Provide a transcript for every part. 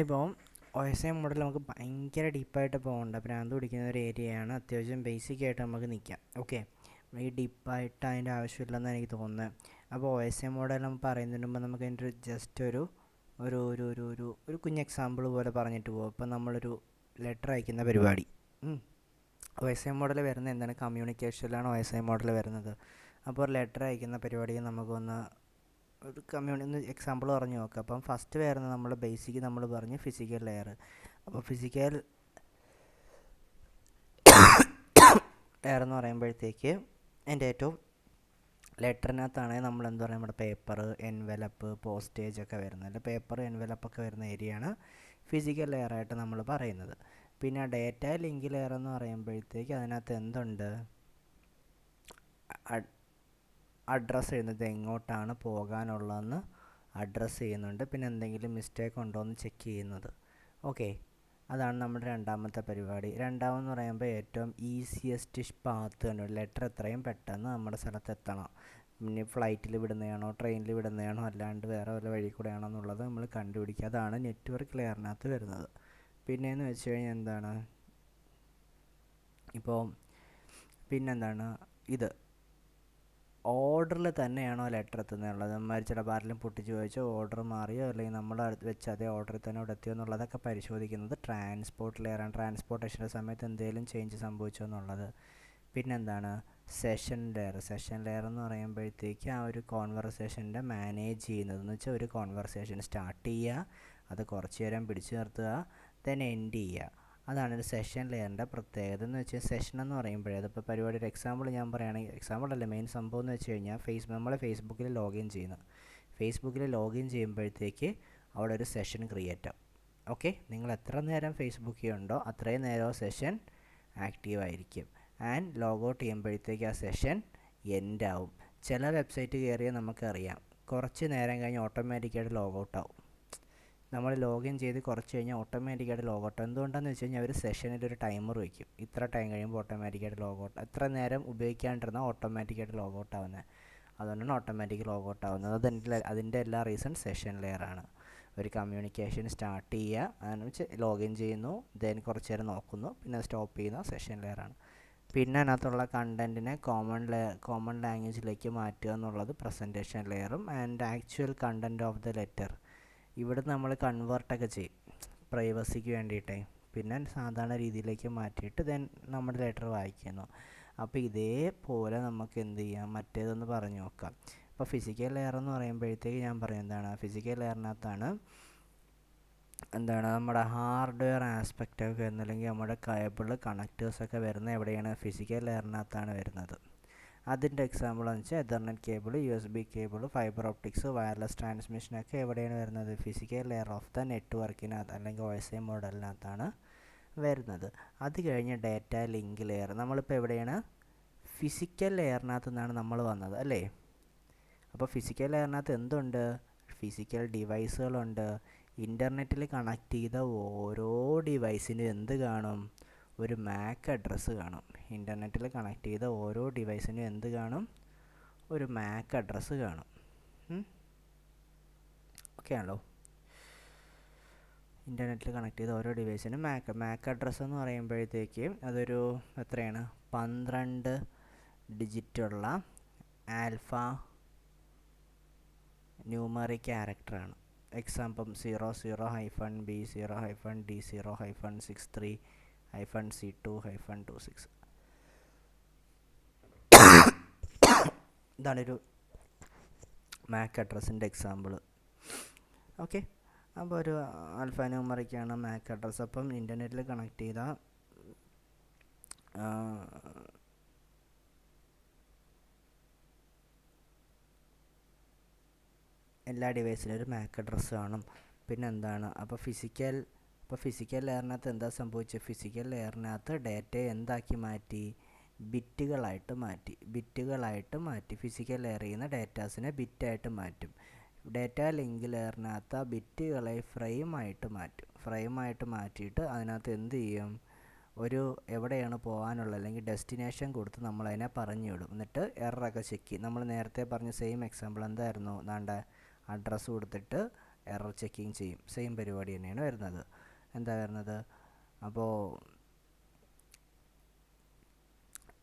ഇപ്പോൾ O S I model നമുക്ക് ഭയങ്കര ഡീപ്പായിട്ട് പോകേണ്ട ഭ്രാന്ത് പിടിക്കുന്ന ഒരു ഏരിയയാണ്. അത്യാവശ്യം ബേസിക് ആയിട്ട് നമുക്ക് നിൽക്കാം. ഓക്കെ, ഈ ഡീപ്പായിട്ട് അതിൻ്റെ ആവശ്യമില്ലെന്ന് എനിക്ക് തോന്നുന്നത്. അപ്പോൾ ഒ എസ് ഐ മോഡൽ നമ്മൾ പറയുന്നതിന് മുമ്പ് നമുക്ക് അതിൻ്റെ ജസ്റ്റ് ഒരു ഒരു ഒരു ഒരു ഒരു ഒരു കുഞ്ഞ് എക്സാമ്പിൾ പോലെ പറഞ്ഞിട്ട് പോകും. ഇപ്പം നമ്മളൊരു ലെറ്റർ അയക്കുന്ന പരിപാടി. ഒ എസ് ഐ മോഡൽ വരുന്നത് എന്താണ്? കമ്മ്യൂണിക്കേഷനിലാണ് ഒ എസ് ഐ മോഡൽ വരുന്നത്. അപ്പോൾ ഒരു ലെറ്റർ അയക്കുന്ന പരിപാടിക്ക് നമുക്കൊന്ന് ഒരു ഒന്ന് എക്സാമ്പിൾ പറഞ്ഞു നോക്കാം. അപ്പം ഫസ്റ്റ് വരുന്നത് നമ്മൾ ബേസിക് നമ്മൾ പറഞ്ഞ് ഫിസിക്കൽ ലെയർ. അപ്പോൾ ഫിസിക്കൽ ലെയർ എന്ന് പറയുമ്പോഴത്തേക്ക് എൻ്റെ ഏറ്റവും ലെറ്ററിനകത്താണ് നമ്മൾ എന്താ പറയുക, നമ്മുടെ പേപ്പർ, എൻവലപ്പ്, പോസ്റ്റേജ് ഒക്കെ വരുന്നത്. അല്ല, പേപ്പർ, എൻവലപ്പൊക്കെ വരുന്ന ഏരിയയാണ് ഫിസിക്കൽ ലെയറായിട്ട് നമ്മൾ പറയുന്നത്. പിന്നെ ഡേറ്റ ലിങ്ക് ലെയർ എന്ന് പറയുമ്പോഴത്തേക്ക് അതിനകത്ത് എന്തുണ്ട്? അഡ്രസ്സ് ചെയ്യുന്നത്, എങ്ങോട്ടാണ് പോകാനുള്ളതെന്ന് അഡ്രസ്സ് ചെയ്യുന്നുണ്ട്. പിന്നെ എന്തെങ്കിലും മിസ്റ്റേക്ക് ഉണ്ടോ എന്ന് ചെക്ക് ചെയ്യുന്നത്. ഓക്കെ, അതാണ് നമ്മുടെ രണ്ടാമത്തെ പരിപാടി. രണ്ടാമെന്ന് പറയുമ്പോൾ ഏറ്റവും ഈസിയസ്റ്റ് പാത്ത് തന്നെ, ലെറ്റർ എത്രയും പെട്ടെന്ന് നമ്മുടെ സ്ഥലത്ത് എത്തണം. പിന്നെ ഫ്ലൈറ്റിൽ വിടുന്നതാണോ ട്രെയിനിൽ വിടുന്നതാണോ അല്ലാണ്ട് വേറെ വല്ല വഴി കൂടെയാണോ എന്നുള്ളത് നമ്മൾ കണ്ടുപിടിക്കുക. അതാണ് നെറ്റ്വർക്ക് ലെയറിനകത്ത് വരുന്നത്. പിന്നെയെന്ന് വെച്ച് കഴിഞ്ഞാൽ എന്താണ്, ഇപ്പോൾ പിന്നെന്താണ്, ഇത് ഓർഡറിൽ തന്നെയാണോ ലെറ്റർ എത്തുന്നുള്ളത്. നമ്മൾ ചിലപ്പോൾ ആരെങ്കിലും പൊട്ടിച്ച് ചോദിച്ചോ ഓർഡർ മാറിയോ അല്ലെങ്കിൽ നമ്മൾ വെച്ച് അതേ ഓർഡറിൽ തന്നെ അവിടെ എത്തിയോ എന്നുള്ളതൊക്കെ പരിശോധിക്കുന്നത് ട്രാൻസ്പോർട്ട് ലെയറാണ്. ട്രാൻസ്പോർട്ടേഷൻ്റെ സമയത്ത് എന്തെങ്കിലും ചേഞ്ച് സംഭവിച്ചോ എന്നുള്ളത്. പിന്നെന്താണ്, സെഷൻ ലെയർ. സെഷൻ ലെയർ എന്ന് പറയുമ്പോഴത്തേക്ക് ആ ഒരു കോൺവെർസേഷൻ്റെ മാനേജ് ചെയ്യുന്നതെന്ന് വെച്ചാൽ ഒരു കോൺവെർസേഷൻ സ്റ്റാർട്ട് ചെയ്യുക, അത് കുറച്ച് നേരം പിടിച്ചു നിർത്തുക, ദെൻ എൻഡ് ചെയ്യുക. അതാണ് ഒരു സെഷൻ ലെയറിൻ്റെ പ്രത്യേകത. എന്ന് വെച്ചാൽ സെഷൻ എന്ന് പറയുമ്പോഴേ, അതിപ്പോൾ പരിപാടി ഒരു എക്സാമ്പിൾ ഞാൻ പറയുകയാണെങ്കിൽ, എക്സാമ്പിൾ അല്ല, മെയിൻ സംഭവം എന്ന് വെച്ച് കഴിഞ്ഞാൽ നമ്മൾ ഫേസ്ബുക്കിൽ ലോഗിൻ ചെയ്യുന്നു. ഫേസ്ബുക്കിൽ ലോഗിൻ ചെയ്യുമ്പോഴത്തേക്ക് അവിടെ ഒരു സെഷൻ ക്രിയേറ്റ് ആവും. ഓക്കെ, നിങ്ങൾ എത്ര നേരം ഫേസ്ബുക്കിൽ ഉണ്ടോ അത്രയും നേരം സെഷൻ ആക്റ്റീവ് ആയിരിക്കും. ആൻഡ് ലോഗൗട്ട് ചെയ്യുമ്പോഴത്തേക്ക് ആ സെഷൻ എൻഡ് ആവും. ചില വെബ്സൈറ്റ് കയറിയാൽ നമുക്കറിയാം കുറച്ച് നേരം കഴിഞ്ഞ് ഓട്ടോമാറ്റിക്കായിട്ട് ലോഗൗട്ട് ആവും. നമ്മൾ ലോഗിൻ ചെയ്ത് കുറച്ച് കഴിഞ്ഞാൽ ഓട്ടോമാറ്റിക്കായിട്ട് ലോഗൗട്ട്. എന്തുകൊണ്ടാണെന്ന് വെച്ച് കഴിഞ്ഞാൽ അവർ സെഷനിൽ ഒരു ടൈമർ വയ്ക്കും. ഇത്ര ടൈം കഴിയുമ്പോൾ ഓട്ടോമാറ്റിക്കായിട്ട് ലോഗൗട്ട്. എത്ര നേരം ഉപയോഗിക്കാണ്ടിരുന്നാൽ ഓട്ടോമാറ്റിക്കായിട്ട് ലോഗൗട്ട് ആവുന്നത്. അതുകൊണ്ടാണ് ഓട്ടോമാറ്റിക് ലോഗൗട്ട് ആവുന്നത്. അതിൻ്റെ എല്ലാ റീസൺ സെഷൻ ലെയറാണ്. ഒരു കമ്മ്യൂണിക്കേഷൻ സ്റ്റാർട്ട് ചെയ്യുക, അതെന്ന് വെച്ച് ലോഗിൻ ചെയ്യുന്നു, ദെൻ കുറച്ച് നേരം നോക്കുന്നു, പിന്നെ സ്റ്റോപ്പ് ചെയ്യുന്ന സെഷൻ ലെയറാണ്. പിന്നെ അതിനകത്തുള്ള കണ്ടൻറ്റിനെ കോമൺ ലാംഗ്വേജിലേക്ക് മാറ്റുക എന്നുള്ളത് പ്രസൻറ്റേഷൻ ലെയറും. And actual content of the letter ഇവിടെ നമ്മൾ കൺവേർട്ടൊക്കെ ചെയ്യും പ്രൈവസിക്ക് വേണ്ടിയിട്ടേ. പിന്നെ സാധാരണ രീതിയിലേക്ക് മാറ്റിയിട്ട് ദെൻ നമ്മുടെ ലെറ്റർ വായിക്കുന്നു. അപ്പോൾ ഇതേപോലെ നമുക്ക് എന്ത് ചെയ്യാം, മറ്റേതൊന്ന് പറഞ്ഞു നോക്കാം. അപ്പോൾ ഫിസിക്കൽ ലെയർ എന്ന് പറയുമ്പോഴത്തേക്ക് ഞാൻ പറയും എന്താണ്, ഫിസിക്കൽ ലെയറിനകത്താണ് എന്താണ് നമ്മുടെ ഹാർഡ്വെയർ ആസ്പെക്റ്റൊക്കെ വരുന്നത്, അല്ലെങ്കിൽ നമ്മുടെ കേബിൾ കണക്റ്റേഴ്സൊക്കെ വരുന്നത് എവിടെയാണ്? ഫിസിക്കൽ ലെയറിനകത്താണ് വരുന്നത്. അതിൻ്റെ എക്സാമ്പിൾ എന്ന് വെച്ചാൽ ethernet cable, USB cable, fibre optics, wireless ട്രാൻസ്മിഷനൊക്കെ എവിടെയാണ് വരുന്നത്? ഫിസിക്കൽ ലെയർ ഓഫ് ദ നെറ്റ്വർക്കിനകത്ത് അല്ലെങ്കിൽ OSI മോഡലിനകത്താണ് വരുന്നത്. അത് കഴിഞ്ഞ് ഡേറ്റ ലിങ്ക് ലെയർ. നമ്മളിപ്പോൾ എവിടെയാണ്? ഫിസിക്കൽ ലെയറിനകത്ത് നിന്നാണ് നമ്മൾ വന്നത് അല്ലേ? അപ്പോൾ ഫിസിക്കൽ ലെയറിനകത്ത് എന്തുണ്ട്? ഫിസിക്കൽ ഡിവൈസുകളുണ്ട്. ഇൻ്റർനെറ്റിൽ കണക്ട് ചെയ്ത ഓരോ ഡിവൈസിനും എന്ത് കാണും? ഒരു MAC അഡ്രസ്സ് കാണും. ഇൻ്റർനെറ്റിൽ കണക്ട് ചെയ്ത ഓരോ ഡിവൈസിനും എന്ത് കാണും? ഒരു MAC അഡ്രസ്സ് കാണും. ഓക്കെ ആണല്ലോ? ഇൻ്റർനെറ്റിൽ കണക്ട് ചെയ്ത ഓരോ ഡിവൈസിനും MAC അഡ്രസ്സ് എന്ന് പറയുമ്പോഴത്തേക്ക് അതൊരു എത്രയാണ്? 12 ഡിജിറ്റുള്ള ആൽഫ ന്യൂമറിക് ക്യാരക്ടറാണ്. Example 00-B0-D0-63-C2-26. ഇതാണൊരു MAC അഡ്രസ്സിൻ്റെ എക്സാമ്പിൾ. ഓക്കെ, അപ്പോൾ ഒരു ആൽഫ ന്യൂമറിക്കാണ് MAC അഡ്രസ്സ്. അപ്പം ഇൻ്റർനെറ്റിൽ കണക്ട് ചെയ്ത എല്ലാ ഡിവൈസിനും ഒരു MAC അഡ്രസ്സ് കാണും. പിന്നെ എന്താണ്, അപ്പോൾ ഫിസിക്കൽ ലെയറിനകത്ത് എന്താ സംഭവിച്ചത്? ഫിസിക്കൽ ലെയറിനകത്ത് ഡേറ്റയെ എന്താക്കി മാറ്റി? ബിറ്റുകളായിട്ട് മാറ്റി. ഫിസിക്കൽ ലെയറിൽ നിന്ന് ഡേറ്റാസിനെ ബിറ്റായിട്ട് മാറ്റും. ഡേറ്റ ലിങ്ക് ലെയറിനകത്ത് ആ ബിറ്റുകളെ ഫ്രെയിമായിട്ട് മാറ്റിയിട്ട് അതിനകത്ത് എന്ത് ചെയ്യും? ഒരു എവിടെയാണ് പോകാനുള്ളത് അല്ലെങ്കിൽ ഡെസ്റ്റിനേഷൻ കൊടുത്ത് നമ്മളതിനെ പറഞ്ഞു വിടും. എന്നിട്ട് എററൊക്കെ ചെക്ക് ചെയ്യും. നമ്മൾ നേരത്തെ പറഞ്ഞ സെയിം എക്സാമ്പിൾ എന്തായിരുന്നു? അഡ്രസ്സ് കൊടുത്തിട്ട് എറർ ചെക്കിങ് ചെയ്യും. സെയിം പരിപാടി തന്നെയാണ് വരുന്നത്. എന്താ വരുന്നത്? അപ്പോൾ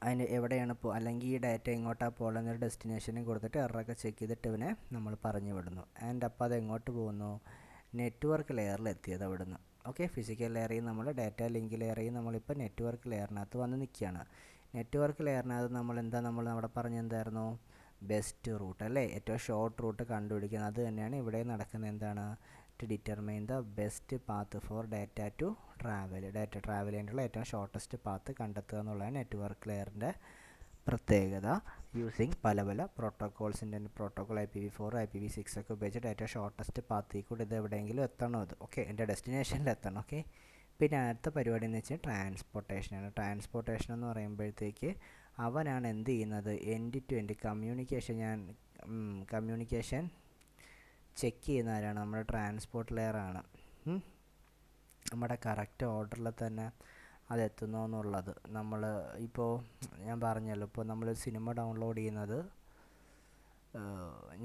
അതിന് എവിടെയാണ് ഇപ്പോൾ, അല്ലെങ്കിൽ ഈ ഡാറ്റ എങ്ങോട്ടാണ് പോകുന്നൊരു ഡെസ്റ്റിനേഷനും കൊടുത്തിട്ട് എററൊക്കെ ചെക്ക് ചെയ്തിട്ട് ഇവനെ നമ്മൾ പറഞ്ഞു വിടുന്നു. ആൻഡ് അപ്പോൾ അത് എങ്ങോട്ട് പോകുന്നു? നെറ്റ്വർക്ക് ലെയറിൽ എത്തിയത് അവിടുന്ന്. ഓക്കെ, ഫിസിക്കൽ ലെയറിൽ നമ്മൾ ഡാറ്റ ലിങ്ക് ലെയറിൽ നമ്മളിപ്പോൾ നെറ്റ്വർക്ക് ലെയറിനകത്ത് വന്ന് നിൽക്കുകയാണ്. നെറ്റ്വർക്ക് ലെയറിനകത്ത് നമ്മൾ അവിടെ പറഞ്ഞ എന്തായിരുന്നു? ബെസ്റ്റ് റൂട്ട് അല്ലേ, ഏറ്റവും ഷോർട്ട് റൂട്ട് കണ്ടുപിടിക്കുന്നത്. അത് തന്നെയാണ് ഇവിടെ നടക്കുന്നത്. എന്താണ്? To determine the best path for data to travel. Data travel ചെയ്യാനുള്ള ഏറ്റവും ഷോർട്ടസ്റ്റ് പാത്ത് കണ്ടെത്തുക എന്നുള്ളതാണ് നെറ്റ്വർക്ക് ലെയറിൻ്റെ പ്രത്യേകത. യൂസിങ് പല പ്രോട്ടോക്കോൾസിൻ്റെ പ്രോട്ടോക്കോൾ IPv4 IPv6 ഒക്കെ ഉപയോഗിച്ച് ഡാറ്റ ഷോർട്ടസ്റ്റ് പാത്തിൽ കൂടി ഇത് എവിടെയെങ്കിലും എത്തണം. അത് ഓക്കെ, എൻ്റെ ഡെസ്റ്റിനേഷനിൽ എത്തണം. ഓക്കെ, പിന്നെ അടുത്ത പരിപാടി എന്ന് വെച്ചാൽ ട്രാൻസ്പോർട്ടേഷനാണ്. ട്രാൻസ്പോർട്ടേഷൻ എന്ന് പറയുമ്പോഴത്തേക്ക് അവനാണ് എന്ത് ചെയ്യുന്നത്? End to end communication check ചെയ്യുന്ന ആരാണ്? നമ്മുടെ ട്രാൻസ്പോർട്ട് ലെയറാണ്. നമ്മുടെ കറക്റ്റ് ഓർഡറിൽ തന്നെ അതെത്തുന്നോ എന്നുള്ളത്. നമ്മൾ ഇപ്പോൾ ഞാൻ പറഞ്ഞല്ലോ, ഇപ്പോൾ നമ്മൾ സിനിമ ഡൗൺലോഡ് ചെയ്യുന്നത്,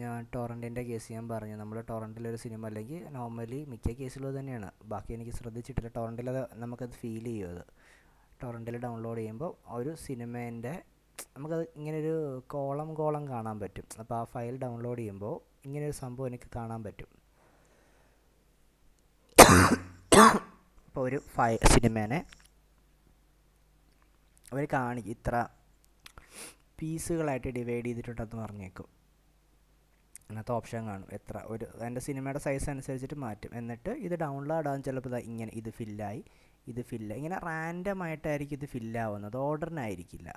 ഞാൻ ടൊറൻറ്റിൻ്റെ കേസ് ഞാൻ പറഞ്ഞു. നമ്മൾ ടൊറൻറ്റിലൊരു സിനിമ, അല്ലെങ്കിൽ നോർമലി മിക്ക കേസിലും തന്നെയാണ്, ബാക്കി എനിക്ക് ശ്രദ്ധിച്ചിട്ടില്ല, ടൊറൻറ്റിൽ നമുക്കത് ഫീൽ ചെയ്യും. അത് ടൊറൻറ്റിൽ ഡൗൺലോഡ് ചെയ്യുമ്പോൾ ഒരു സിനിമേൻ്റെ നമുക്കത് ഇങ്ങനൊരു കോളം കാണാൻ പറ്റും. അപ്പോൾ ആ ഫയൽ ഡൗൺലോഡ് ചെയ്യുമ്പോൾ ഇങ്ങനൊരു സംഭവം എനിക്ക് കാണാൻ പറ്റും. ഇപ്പോൾ ഒരു സിനിമേനെ അവർ കാണിക്കും, ഇത്ര പീസുകളായിട്ട് ഡിവൈഡ് ചെയ്തിട്ടുണ്ടെന്ന് പറഞ്ഞേക്കും. അതിനകത്ത് ഓപ്ഷൻ കാണും എത്ര, അതിൻ്റെ സിനിമയുടെ സൈസ് അനുസരിച്ചിട്ട് മാറ്റും. എന്നിട്ട് ഇത് ഡൗൺലോഡ് ആകും. ചിലപ്പോൾ ഇങ്ങനെ ഇത് ഫില്ലായി, ഇങ്ങനെ റാൻഡമായിട്ടായിരിക്കും ഇത് ഫില്ലാവുന്നത്, ഓർഡറിനായിരിക്കില്ല.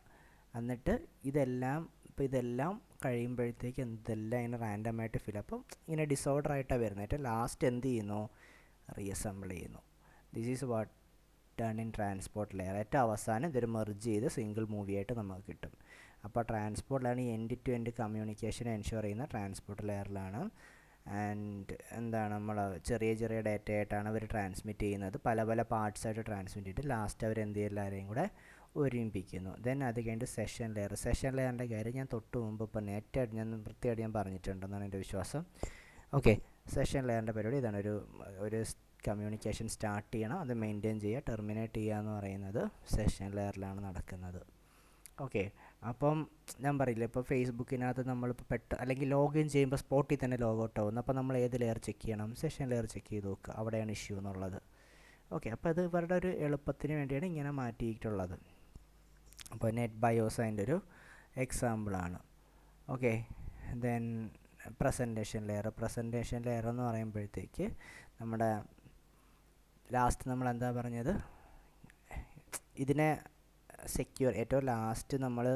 എന്നിട്ട് ഇതെല്ലാം കഴിയുമ്പോഴത്തേക്ക് ഇതെല്ലാം ഇങ്ങനെ റാൻഡമായിട്ട് അപ്പം ഇങ്ങനെ ഡിസോർഡറായിട്ടാണ് വരുന്നത്. ഏറ്റവും ലാസ്റ്റ് എന്ത് ചെയ്യുന്നു? റീഅസംബിൾ ചെയ്യുന്നു. This is what done in transport layer. ഏറ്റവും അവസാനം ഇതൊരു മെർജ് ചെയ്ത് സിംഗിൾ മൂവിയായിട്ട് നമുക്ക് കിട്ടും. അപ്പോൾ transport layer end to end communication ensure ചെയ്യുന്ന ട്രാൻസ്പോർട്ട് ലെയറിലാണ്. ആൻഡ് എന്താണ്, നമ്മൾ ചെറിയ ഡാറ്റ ആയിട്ടാണ് അവർ ട്രാൻസ്മിറ്റ് ചെയ്യുന്നത്. പല പാർട്സായിട്ട് ട്രാൻസ്മിറ്റ് ചെയ്തിട്ട് ലാസ്റ്റ് അവർ എന്ത് ചെയ്യും? എല്ലാവരെയും കൂടെ ഒരുമിപ്പിക്കുന്നു. ദെൻ അത് കഴിഞ്ഞിട്ട് സെഷൻ ലെയറിൻ്റെ കാര്യം ഞാൻ തൊട്ട് മുമ്പ് ഇപ്പോൾ നെറ്റായിട്ട് വൃത്തിയായിട്ട് ഞാൻ പറഞ്ഞിട്ടുണ്ടെന്നാണ് എൻ്റെ വിശ്വാസം. ഓക്കെ, സെഷൻ ലെയറിൻ്റെ പരിപാടി ഇതാണ്. ഒരു കമ്മ്യൂണിക്കേഷൻ സ്റ്റാർട്ട് ചെയ്യണം, അത് മെയിൻറ്റെയിൻ ചെയ്യുക, ടെർമിനേറ്റ് ചെയ്യുക എന്ന് പറയുന്നത് സെഷൻ ലെയറിലാണ് നടക്കുന്നത്. ഓക്കെ, അപ്പം ഞാൻ പറയില്ല, ഇപ്പോൾ ഫേസ്ബുക്കിനകത്ത് നമ്മളിപ്പോൾ അല്ലെങ്കിൽ ലോഗിൻ ചെയ്യുമ്പോൾ സ്പോട്ടിൽ തന്നെ ലോഗൗട്ട് ആവുന്നു. അപ്പോൾ നമ്മൾ ഏത് ലെയർ ചെക്ക് ചെയ്യണം? സെഷൻ ലെയർ ചെക്ക് ചെയ്ത് നോക്കുക, അവിടെയാണ് ഇഷ്യൂ എന്നുള്ളത്. ഓക്കെ, അപ്പോൾ അത് ഇവരുടെ ഒരു എളുപ്പത്തിന് വേണ്ടിയാണ് ഇങ്ങനെ മാറ്റിയിട്ടുള്ളത്. അപ്പോൾ നെറ്റ് ബയോസ് അതിൻ്റെ ഒരു എക്സാമ്പിളാണ്. ഓക്കെ, ദെൻ പ്രസൻറ്റേഷൻ ലെയർ എന്ന് പറയുമ്പോഴത്തേക്ക് നമ്മുടെ ലാസ്റ്റ് നമ്മൾ എന്താ പറഞ്ഞത്? ഇതിനെ സെക്യൂർ, ഏറ്റവും ലാസ്റ്റ് നമ്മൾ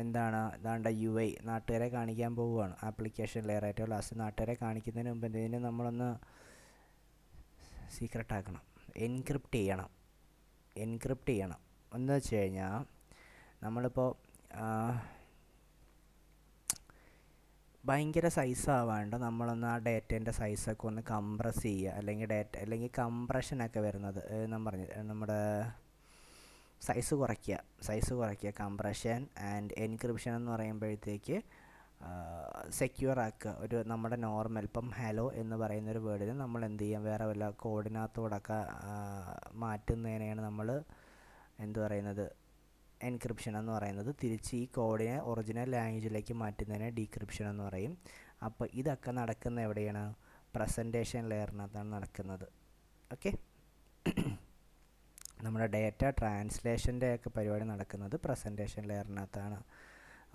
ഇതാണ്ട UI നാട്ടുകാരെ കാണിക്കാൻ പോവുകയാണ്. ആപ്ലിക്കേഷൻ ലെയർ ഏറ്റവും ലാസ്റ്റ് നാട്ടുകാരെ കാണിക്കുന്നതിന് മുമ്പ് ഇതിനെ നമ്മളൊന്ന് സീക്രട്ട് ആക്കണം, എൻക്രിപ്റ്റ് ചെയ്യണം. എന്ന് വെച്ച് കഴിഞ്ഞാൽ നമ്മളിപ്പോൾ ഭയങ്കര സൈസാവാണ്ട് നമ്മളൊന്ന് ആ ഡേറ്റേൻ്റെ സൈസൊക്കെ ഒന്ന് കംപ്രസ് ചെയ്യുക, അല്ലെങ്കിൽ കംപ്രഷനൊക്കെ വരുന്നത് ഞാൻ പറഞ്ഞു, നമ്മുടെ സൈസ് കുറയ്ക്കുക. കംപ്രഷൻ ആൻഡ് എൻക്രിപ്ഷൻ എന്ന് പറയുമ്പോഴത്തേക്ക് സെക്യൂർ ആക്കുക. നമ്മുടെ നോർമൽ ഇപ്പം ഹലോ എന്ന് പറയുന്നൊരു വേർഡിന് നമ്മൾ എന്ത് ചെയ്യാം? വേറെ വല്ല കോഡിനകത്തോടൊക്കെ മാറ്റുന്നതിനെയാണ് നമ്മൾ എൻക്രിപ്ഷൻ എന്ന് പറയുന്നത്. തിരിച്ച് ഈ കോഡിനെ ഒറിജിനൽ ലാംഗ്വേജിലേക്ക് മാറ്റുന്നതിനെ ഡീക്രിപ്ഷൻ എന്ന് പറയും. അപ്പോൾ ഇതൊക്കെ നടക്കുന്ന എവിടെയാണ്? പ്രസൻറ്റേഷൻ ലെയറിനകത്താണ് നടക്കുന്നത്. ഓക്കെ, നമ്മുടെ ഡേറ്റ ട്രാൻസ്ലേഷൻ്റെ ഒക്കെ പരിപാടി നടക്കുന്നത് പ്രസൻറ്റേഷൻ ലെയറിനകത്താണ്.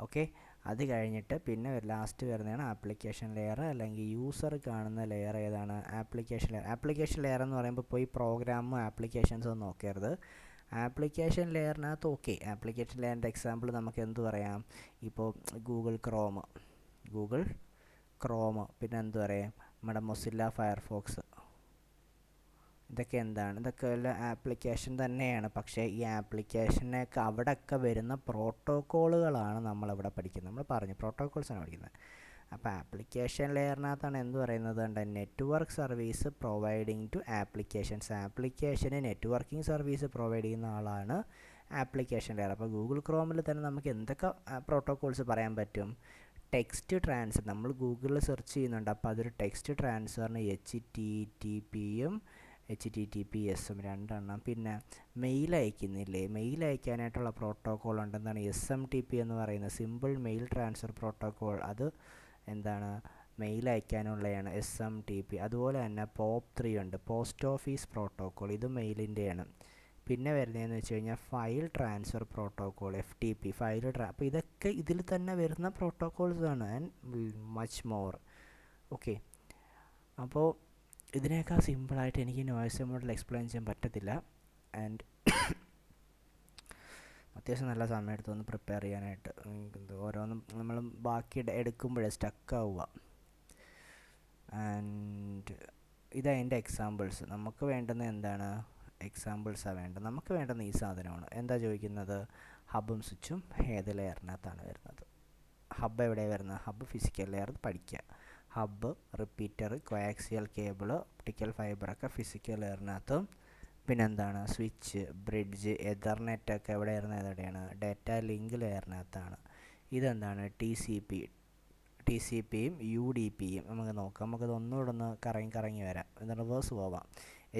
ഓക്കെ, അത് കഴിഞ്ഞിട്ട് പിന്നെ ലാസ്റ്റ് വരുന്നതാണ് ആപ്ലിക്കേഷൻ ലെയർ, അല്ലെങ്കിൽ യൂസർ കാണുന്ന ലെയർ ഏതാണ്? ആപ്ലിക്കേഷൻ ലെയർ എന്ന് പറയുമ്പോൾ പോയി പ്രോഗ്രാമും ആപ്ലിക്കേഷൻസും ഒന്നും നോക്കരുത്. ആപ്ലിക്കേഷൻ ലെയറിനകത്ത് ഓക്കെ, ആപ്ലിക്കേഷൻ ലെയറിൻ്റെ എക്സാമ്പിൾ നമുക്ക് എന്ത് പറയാം? ഇപ്പോൾ ഗൂഗിൾ ക്രോം, പിന്നെ എന്ത് പറയാം, നമ്മുടെ മൊസില്ല ഫയർഫോക്സ്, ഇതൊക്കെ വല്ല ആപ്ലിക്കേഷൻ തന്നെയാണ്. പക്ഷേ ഈ ആപ്ലിക്കേഷനൊക്കെ അവിടെയൊക്കെ വരുന്ന പ്രോട്ടോക്കോളുകളാണ് നമ്മളിവിടെ പഠിക്കുന്നത്. നമ്മൾ പറഞ്ഞു പ്രോട്ടോക്കോൾസാണ് പഠിക്കുന്നത്. അപ്പോൾ ആപ്ലിക്കേഷൻ ലെയറിനകത്താണ് എന്ത് പറയുന്നത്? നെറ്റ്വർക്ക് സർവീസ് പ്രൊവൈഡിങ് ടു ആപ്ലിക്കേഷന് നെറ്റ്വർക്കിംഗ് സർവീസ് പ്രൊവൈഡ് ചെയ്യുന്ന ആളാണ് ആപ്ലിക്കേഷൻ ലെയർ. അപ്പോൾ ഗൂഗിൾ ക്രോമിൽ തന്നെ നമുക്ക് എന്തൊക്കെ പ്രോട്ടോക്കോൾസ് പറയാൻ പറ്റും? ടെക്സ്റ്റ് ട്രാൻസ്ഫർ നമ്മൾ ഗൂഗിളിൽ സെർച്ച് ചെയ്യുന്നുണ്ട്, അപ്പോൾ അതൊരു ടെക്സ്റ്റ് ട്രാൻസ്ഫറിന് HTTPയും HTTPSും രണ്ടെണ്ണം. പിന്നെ മെയിൽ അയക്കുന്നില്ലേ, മെയിൽ അയക്കാനായിട്ടുള്ള പ്രോട്ടോക്കോൾ ഉണ്ടെന്നാണ് SMTP എന്ന് പറയുന്നത്, സിമ്പിൾ മെയിൽ ട്രാൻസ്ഫർ പ്രോട്ടോക്കോൾ. അത് എന്താണ്, മെയിൽ അയക്കാനുള്ളതാണ് SMTP. അതുപോലെ തന്നെ POP3 ഉണ്ട്, പോസ്റ്റ് ഓഫീസ് പ്രോട്ടോക്കോൾ, ഇത് മെയിലിൻ്റെയാണ്. പിന്നെ വരുന്നതെന്ന് വെച്ച് കഴിഞ്ഞാൽ ഫയൽ ട്രാൻസ്ഫർ പ്രോട്ടോക്കോൾ FTP, അപ്പോൾ ഇതൊക്കെ ഇതിൽ തന്നെ വരുന്ന പ്രോട്ടോക്കോൾസാണ് ആൻഡ് മച്ച് മോർ. ഓക്കെ, അപ്പോൾ ഇതിനേക്കാൾ സിമ്പിളായിട്ട് എനിക്ക് നോയ്സ് മോഡൽ എക്സ്പ്ലെയിൻ ചെയ്യാൻ പറ്റത്തില്ല. ആൻഡ് അത്യാവശ്യം നല്ല സമയം എടുത്തൊന്ന് പ്രിപ്പയർ ചെയ്യാനായിട്ട്. ഓരോന്നും നമ്മൾ ബാക്കി എടുക്കുമ്പോഴേ സ്റ്റക്കാവുക. And ഇതതിൻ്റെ examples. നമുക്ക് വേണ്ടുന്നത് എന്താണ്, എക്സാമ്പിൾസാണ് വേണ്ടത്. നമുക്ക് വേണ്ടുന്ന ഈ സാധനമാണ്. എന്താ ചോദിക്കുന്നത്, ഹബും സ്വിച്ചും ഏത് ലെയറിനകത്താണ് വരുന്നത്. ഹബ്ബ് എവിടെയാണ് വരുന്നത്, ഹബ്ബ് ഫിസിക്കൽ ലെയർ പഠിക്കുക. Hub, repeater, coaxial cable, optical ഫൈബറൊക്കെ ഫിസിക്കൽ ലെയറിനകത്തും. പിന്നെന്താണ്, സ്വിച്ച്, ബ്രിഡ്ജ്, എതർനെറ്റൊക്കെ എവിടെ വരുന്നത്, എവിടെയാണ്, ഡാറ്റ ലിങ്ക് ലെയറിനകത്താണ്. ഇതെന്താണ്, TCPയും UDPയും നമുക്ക് നോക്കാം. നമുക്കത് ഒന്നുകൂടെ ഒന്ന് കറങ്ങി വരാം, ഇത് റിവേഴ്സ് പോവാം.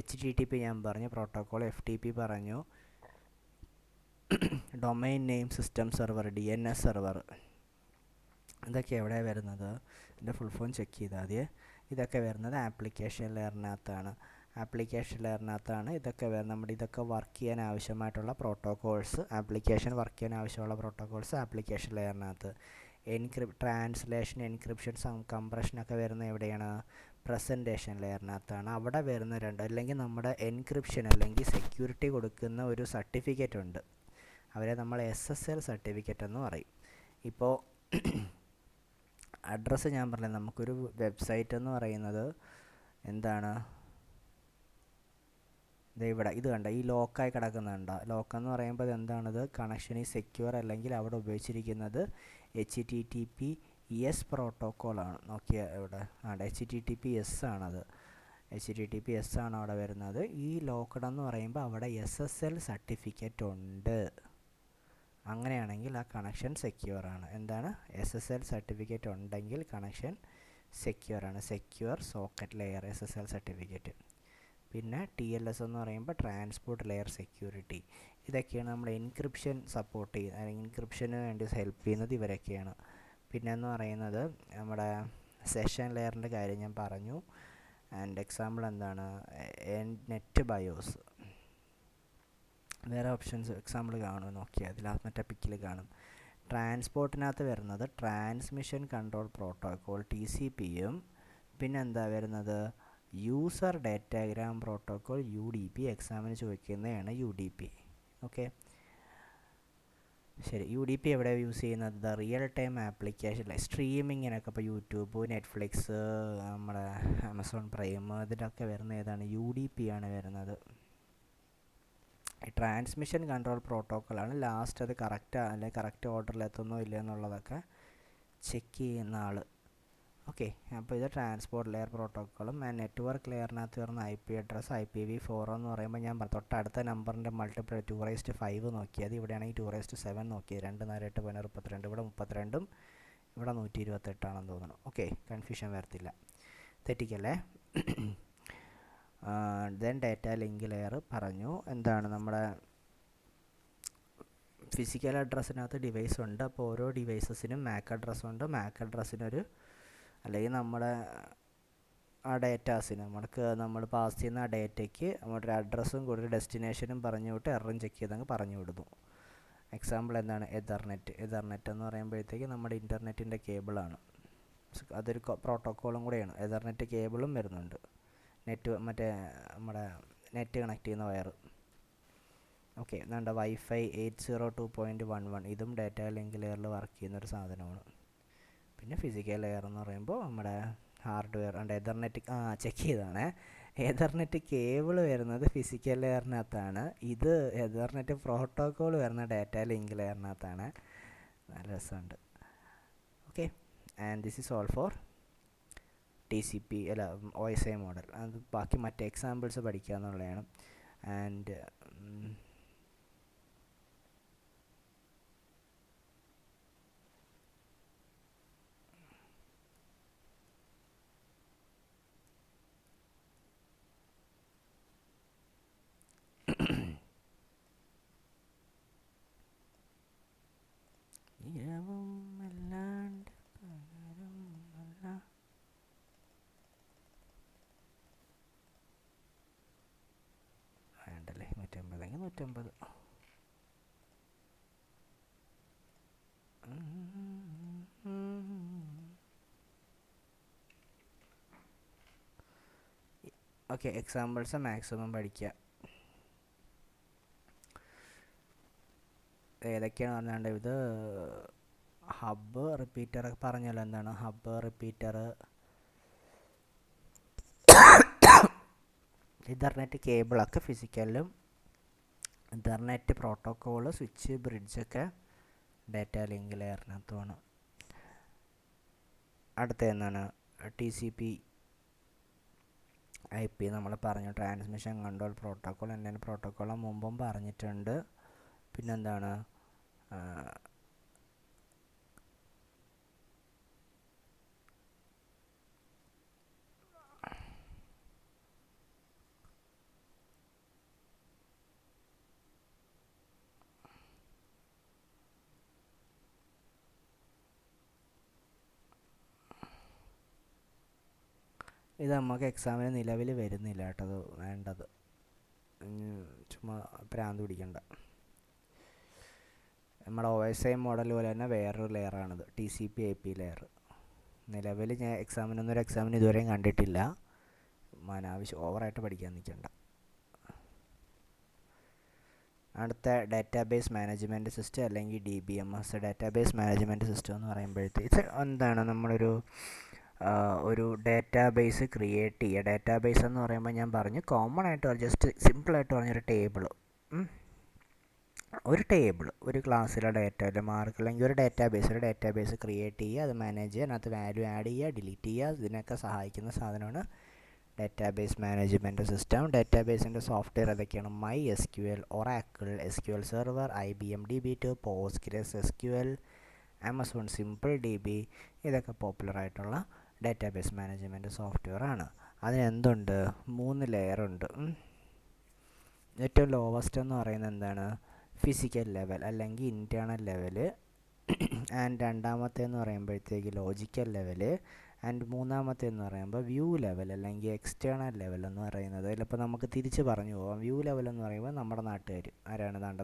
HTTP ഞാൻ പറഞ്ഞു, പ്രോട്ടോക്കോൾ. FTP പറഞ്ഞു, domain name system server, DNS server. ഇതൊക്കെ എവിടെയാണ് വരുന്നത്, ഇതിൻ്റെ ഫുൾ ഫോം ചെക്ക് ചെയ്താൽ മതി. ഇതൊക്കെ വരുന്നത് ആപ്ലിക്കേഷൻ ലെയറിനകത്താണ്. ഇതൊക്കെ വരുന്നത്. നമ്മുടെ ഇതൊക്കെ വർക്ക് ചെയ്യാൻ ആവശ്യമായിട്ടുള്ള പ്രോട്ടോക്കോൾസ്, ആപ്ലിക്കേഷൻ വർക്ക് ചെയ്യാൻ ആവശ്യമുള്ള പ്രോട്ടോക്കോൾസ് ആപ്ലിക്കേഷൻ ലെയറിനകത്ത്. ട്രാൻസ്ലേഷൻ, എൻക്രിപ്ഷൻ, കംപ്രഷനൊക്കെ വരുന്നത് എവിടെയാണ്, പ്രസൻറ്റേഷൻ ലെയറിനകത്താണ്. അവിടെ വരുന്ന അല്ലെങ്കിൽ നമ്മുടെ എൻക്രിപ്ഷൻ അല്ലെങ്കിൽ സെക്യൂരിറ്റി കൊടുക്കുന്ന ഒരു സർട്ടിഫിക്കറ്റ് ഉണ്ട്, അവരെ നമ്മൾ SSL സർട്ടിഫിക്കറ്റ് എന്ന് പറയും. ഇപ്പോൾ അഡ്രസ്സ് ഞാൻ പറഞ്ഞത്, നമുക്കൊരു വെബ്സൈറ്റ് എന്ന് പറയുന്നത് എന്താണ്, ഇവിടെ ഇത് കണ്ട, ഈ ലോക്കായി കിടക്കുന്നുണ്ട്. ലോക്ക് എന്ന് പറയുമ്പോൾ ഇത് എന്താണത്, കണക്ഷൻ ഈ സെക്യൂർ അല്ലെങ്കിൽ അവിടെ ഉപയോഗിച്ചിരിക്കുന്നത് HTTPS പ്രോട്ടോക്കോളാണ്. നോക്കിയാൽ ഇവിടെ HTTPS ആണത്. HTTPS ആണ് അവിടെ വരുന്നത്. ഈ ലോക്ക്ഡ് എന്ന് പറയുമ്പോൾ അവിടെ SSL സർട്ടിഫിക്കറ്റ് ഉണ്ട്. അങ്ങനെയാണെങ്കിൽ ആ കണക്ഷൻ സെക്യൂർ ആണ്. എന്താണ്, SSL സർട്ടിഫിക്കറ്റ് ഉണ്ടെങ്കിൽ കണക്ഷൻ സെക്യൂർ ആണ്. Secure socket layer SSL certificate. പിന്നെ TLS എന്ന് പറയുമ്പോൾ ട്രാൻസ്പോർട്ട് ലെയർ സെക്യൂരിറ്റി. ഇതൊക്കെയാണ് നമ്മൾ എൻക്രിപ്ഷൻ സപ്പോർട്ട് ചെയ്യുന്നത്, എൻക്രിപ്ഷന് വേണ്ടി ഹെൽപ്പ് ചെയ്യുന്നത് ഇവരൊക്കെയാണ്. പിന്നെ എന്ന് പറയുന്നത് നമ്മുടെ സെഷൻ ലെയറിൻ്റെ കാര്യം ഞാൻ പറഞ്ഞു. ആൻഡ് എക്സാമ്പിൾ എന്താണ്, നെറ്റ് ബയോസ്. വേറെ ഓപ്ഷൻസ് എക്സാമ്പിൾ കാണും, നോക്കിയാൽ അതിൽ മറ്റേ പിക്കിൽ കാണും. ട്രാൻസ്പോർട്ടിനകത്ത് വരുന്നത് ട്രാൻസ്മിഷൻ കൺട്രോൾ പ്രോട്ടോക്കോൾ TCPയും, പിന്നെ എന്താ വരുന്നത്, യൂസർ ഡാറ്റാഗ്രാം പ്രോട്ടോക്കോൾ UDP. എക്സാമിന് ചോദിക്കുന്നതാണ് UDP. ഓക്കെ, ശരി. UDP എവിടെ യൂസ് ചെയ്യുന്നത്, റിയൽ ടൈം ആപ്ലിക്കേഷൻ സ്ട്രീമിങ്ങിനൊക്കെ. ഇപ്പോൾ യൂട്യൂബ്, നെറ്റ്ഫ്ലിക്സ്, നമ്മുടെ ആമസോൺ പ്രൈം, ഇതിലൊക്കെ വരുന്ന ഏതാണ്, UDP ആണ് വരുന്നത്. ട്രാൻസ്മിഷൻ കൺട്രോൾ പ്രോട്ടോക്കോളാണ് ലാസ്റ്റ്. അത് കറക്റ്റ് കറക്റ്റ് ഓർഡറിൽ എത്തുന്നോ ഇല്ല എന്നുള്ളതൊക്കെ ചെക്ക് ചെയ്യുന്ന ആൾ. ഓക്കെ, അപ്പോൾ ഇത് ട്രാൻസ്പോർട്ട് ലെയർ പ്രോട്ടോക്കോളും. നെറ്റ്വർക്ക് ലെയറിനകത്ത് വരുന്ന IP അഡ്രസ്സ് IPv4 എന്ന് പറയുമ്പോൾ ഞാൻ തൊട്ടടുത്ത നമ്പറിൻ്റെ മൾട്ടിപ്പിൾ 2⁵5 നോക്കിയത്. ഇവിടെയാണെങ്കിൽ 2⁵7 നോക്കിയത്. 2 4 8 12 32. ഇവിടെ 32ഉം ഇവിടെ 128 തോന്നുന്നു. ഓക്കെ, കൺഫ്യൂഷൻ വരത്തില്ല, തെറ്റിക്കല്ലേ. ദെൻ ഡാറ്റ ലിങ്ക് ലെയർ പറഞ്ഞു. എന്താണ്, നമ്മുടെ ഫിസിക്കൽ അഡ്രസ്സിനകത്ത് ഡിവൈസ് ഉണ്ട്. അപ്പോൾ ഓരോ ഡിവൈസസിനും MAC അഡ്രസ്സുണ്ട്. MAC അഡ്രസ്സിനൊരു അല്ലെങ്കിൽ നമ്മുടെ ആ ഡേറ്റാസിന് നമ്മൾ പാസ് ചെയ്യുന്ന ആ ഡേറ്റയ്ക്ക് നമ്മുടെ അഡ്രസ്സും കൂടി ഡെസ്റ്റിനേഷനും പറഞ്ഞു വിട്ട് എററും ചെക്ക് ചെയ്തങ്ങ് പറഞ്ഞു വിടുന്നു. എക്സാമ്പിൾ എന്താണ്, എതർനെറ്റ് എന്ന് പറയുമ്പോഴത്തേക്ക് നമ്മുടെ ഇൻ്റർനെറ്റിൻ്റെ കേബിളാണ്. അതൊരു പ്രോട്ടോക്കോളും കൂടെയാണ്. എതർനെറ്റ് കേബിളും വരുന്നുണ്ട്, മറ്റേ നമ്മുടെ നെറ്റ് കണക്ട് ചെയ്യുന്ന വയർ. ഓക്കെ, എന്താ Wi-Fi 802.11, ഇതും ഡാറ്റ ലിങ്ക് ലെയറിൽ വർക്ക് ചെയ്യുന്നൊരു സാധനമാണ്. പിന്നെ ഫിസിക്കൽ ലെയർ എന്ന് പറയുമ്പോൾ നമ്മുടെ ഹാർഡ്വെയർ ഉണ്ട്. എതർനെറ്റ് ചെക്ക് ചെയ്താണ്. എതർനെറ്റ് കേബിൾ വരുന്നത് ഫിസിക്കൽ ലെയറിനകത്താണ്. ഇത് എതർനെറ്റ് പ്രോട്ടോക്കോൾ വരുന്ന ഡാറ്റ ലിങ്ക് ലെയറിനകത്താണ്. നല്ല രസമുണ്ട്. Okay, and this is all for TCP OSI model. അത് ബാക്കി മറ്റ് എക്സാമ്പിൾസ് പഠിക്കുക എന്നുള്ളതാണ്. ആൻഡ് ഇരവും അല്ലാണ്ട് പകലും അല്ല. വേണ്ടല്ലേ, 150 150. ഓക്കെ, എക്സാമ്പിൾസ് മാക്സിമം പഠിക്കുക. ഏതൊക്കെയാണ് പറഞ്ഞാണ്ട് ഇത് ഹബ്ബ് റിപ്പീറ്റർ പറഞ്ഞല്ലോ. എന്താണ് ഹബ്ബ്, റിപ്പീറ്റർ, ഇഥർനെറ്റ് കേബിളൊക്കെ ഫിസിക്കലിലും, ഇഥർനെറ്റ് പ്രോട്ടോക്കോള്, സ്വിച്ച്, ബ്രിഡ്ജൊക്കെ ഡാറ്റ ലിങ്ക് ലെയറിനകത്തുമാണ്. അടുത്ത എന്താണ് TCP IP നമ്മൾ പറഞ്ഞു, ട്രാൻസ്മിഷൻ കൺട്രോൾ പ്രോട്ടോക്കോൾ. എൻ്റെ പ്രോട്ടോക്കോൾ മുമ്പും പറഞ്ഞിട്ടുണ്ട്. പിന്നെന്താണ് ഇത് നമുക്ക് എക്സാമിന് നിലവിൽ വരുന്നില്ല കേട്ടോ, അത് വേണ്ടത്. ചുമ്മാ പ്രാന്ത് പിടിക്കണ്ട. നമ്മുടെ OSI മോഡൽ പോലെ തന്നെ വേറൊരു ലെയറാണിത്, TCP IP ലെയർ. നിലവിൽ ഞാൻ ഒരു എക്സാമിന് ഇതുവരെയും കണ്ടിട്ടില്ല. അനാവശ്യം ഓവറായിട്ട് പഠിക്കാൻ നിൽക്കണ്ട. അടുത്ത ഡാറ്റാബേസ് മാനേജ്മെൻറ്റ് സിസ്റ്റം അല്ലെങ്കിൽ DBMS. ഡാറ്റാബേസ് മാനേജ്മെൻറ്റ് സിസ്റ്റം എന്ന് പറയുമ്പോഴത്തേക്ക് എന്താണ്, നമ്മളൊരു ഡാറ്റാബേസ് ക്രിയേറ്റ് ചെയ്യുക. ഡാറ്റാബേസ് എന്ന് പറയുമ്പോൾ ഞാൻ പറഞ്ഞു, കോമൺ ആയിട്ട് ജസ്റ്റ് സിമ്പിളായിട്ട് പറഞ്ഞൊരു ടേബിൾ, ഒരു ക്ലാസ്സിലെ ഡാറ്റ മാർക്ക് അല്ലെങ്കിൽ ഒരു ഡാറ്റാബേസ് ക്രിയേറ്റ് ചെയ്യുക, അത് മാനേജ് ചെയ്യുക, അതിനകത്ത് വാല്യൂ ആഡ് ചെയ്യുക, ഡിലീറ്റ് ചെയ്യുക. ഇതിനൊക്കെ സഹായിക്കുന്ന സാധനമാണ് ഡാറ്റാബേസ് മാനേജ്മെൻറ്റ് സിസ്റ്റം. ഡാറ്റാബേസിൻ്റെ സോഫ്റ്റ്വെയർ ഏതൊക്കെയാണ്? MySQL, Oracle, SQL Server, IBM DB2, Postgres SQL, Amazon SimpleDB. ഇതൊക്കെ പോപ്പുലറായിട്ടുള്ള ഡാറ്റാബേസ് മാനേജ്മെൻറ്റ് സോഫ്റ്റ്വെയർ ആണ്. അതിനെന്തുണ്ട്? 3 ലെയറുണ്ട്. ഏറ്റവും ലോവസ്റ്റ് എന്ന് പറയുന്നത് എന്താണ്? ഫിസിക്കൽ ലെവൽ അല്ലെങ്കിൽ ഇൻറ്റേർണൽ ലെവല്. ആൻഡ് രണ്ടാമത്തേന്ന് പറയുമ്പോഴത്തേക്ക് ലോജിക്കൽ ലെവല്. ആൻഡ് മൂന്നാമത്തേന്ന് പറയുമ്പോൾ വ്യൂ ലെവൽ അല്ലെങ്കിൽ എക്സ്റ്റേണൽ ലെവൽ എന്ന് പറയുന്നത്. ഇതിലിപ്പോൾ നമുക്ക് തിരിച്ച് പറഞ്ഞു പോകാം. വ്യൂ ലെവൽ എന്ന് പറയുമ്പോൾ നമ്മുടെ നാട്ടുകാർ ആരാണ്? താണ്ട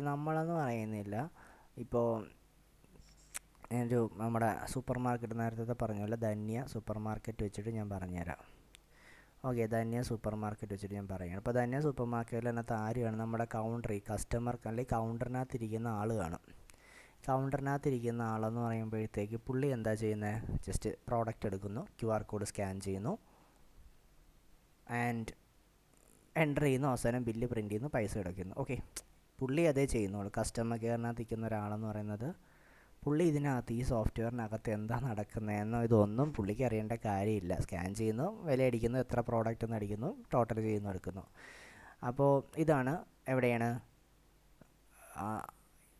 നമ്മളെന്ന് പറയുന്നില്ല. ഇപ്പോൾ നമ്മുടെ സൂപ്പർ മാർക്കറ്റ് നേരത്തെ പറഞ്ഞ പോലെ ധന്യ സൂപ്പർ മാർക്കറ്റ് വെച്ചിട്ട് ഞാൻ പറഞ്ഞുതരാം. ഓക്കെ, ധന്യ സൂപ്പർ മാർക്കറ്റ് വെച്ചിട്ട് ഞാൻ പറയുകയാണ്. അപ്പോൾ ധന്യ സൂപ്പർ മാർക്കറ്റിൽ അതിനകത്ത് ആരുമാണ്? നമ്മുടെ കസ്റ്റമർക്ക് അല്ലെങ്കിൽ കൗണ്ടറിനകത്തിരിക്കുന്ന ആൾ കാണും. കൗണ്ടറിനകത്തിരിക്കുന്ന ആളെന്ന് പറയുമ്പോഴത്തേക്ക് പുള്ളി എന്താ ചെയ്യുന്നത്? ജസ്റ്റ് പ്രോഡക്റ്റ് എടുക്കുന്നു, QR കോഡ് സ്കാൻ ചെയ്യുന്നു, ആൻഡ് എൻ്റർ ചെയ്യുന്നു, അവസാനം ബില്ല് പ്രിൻ്റ് ചെയ്യുന്നു, പൈസ അടയ്ക്കുന്നു. ഓക്കെ, പുള്ളി അതേ ചെയ്യുന്നുള്ളൂ. കസ്റ്റമർ കെയറിനകത്ത് നിൽക്കുന്ന ഒരാളെന്ന് പറയുന്നത് പുള്ളി ഇതിനകത്ത് ഈ സോഫ്റ്റ്വെയറിനകത്ത് എന്താ നടക്കുന്നതെന്നോ ഇതൊന്നും പുള്ളിക്ക് അറിയേണ്ട കാര്യമില്ല. സ്കാൻ ചെയ്യുന്നു, വില അടിക്കുന്നു, എത്ര പ്രോഡക്റ്റ് എന്ന് അടിക്കുന്നു, ടോട്ടൽ ചെയ്യുന്നു, എടുക്കുന്നു. അപ്പോൾ ഇതാണ് എവിടെയാണ്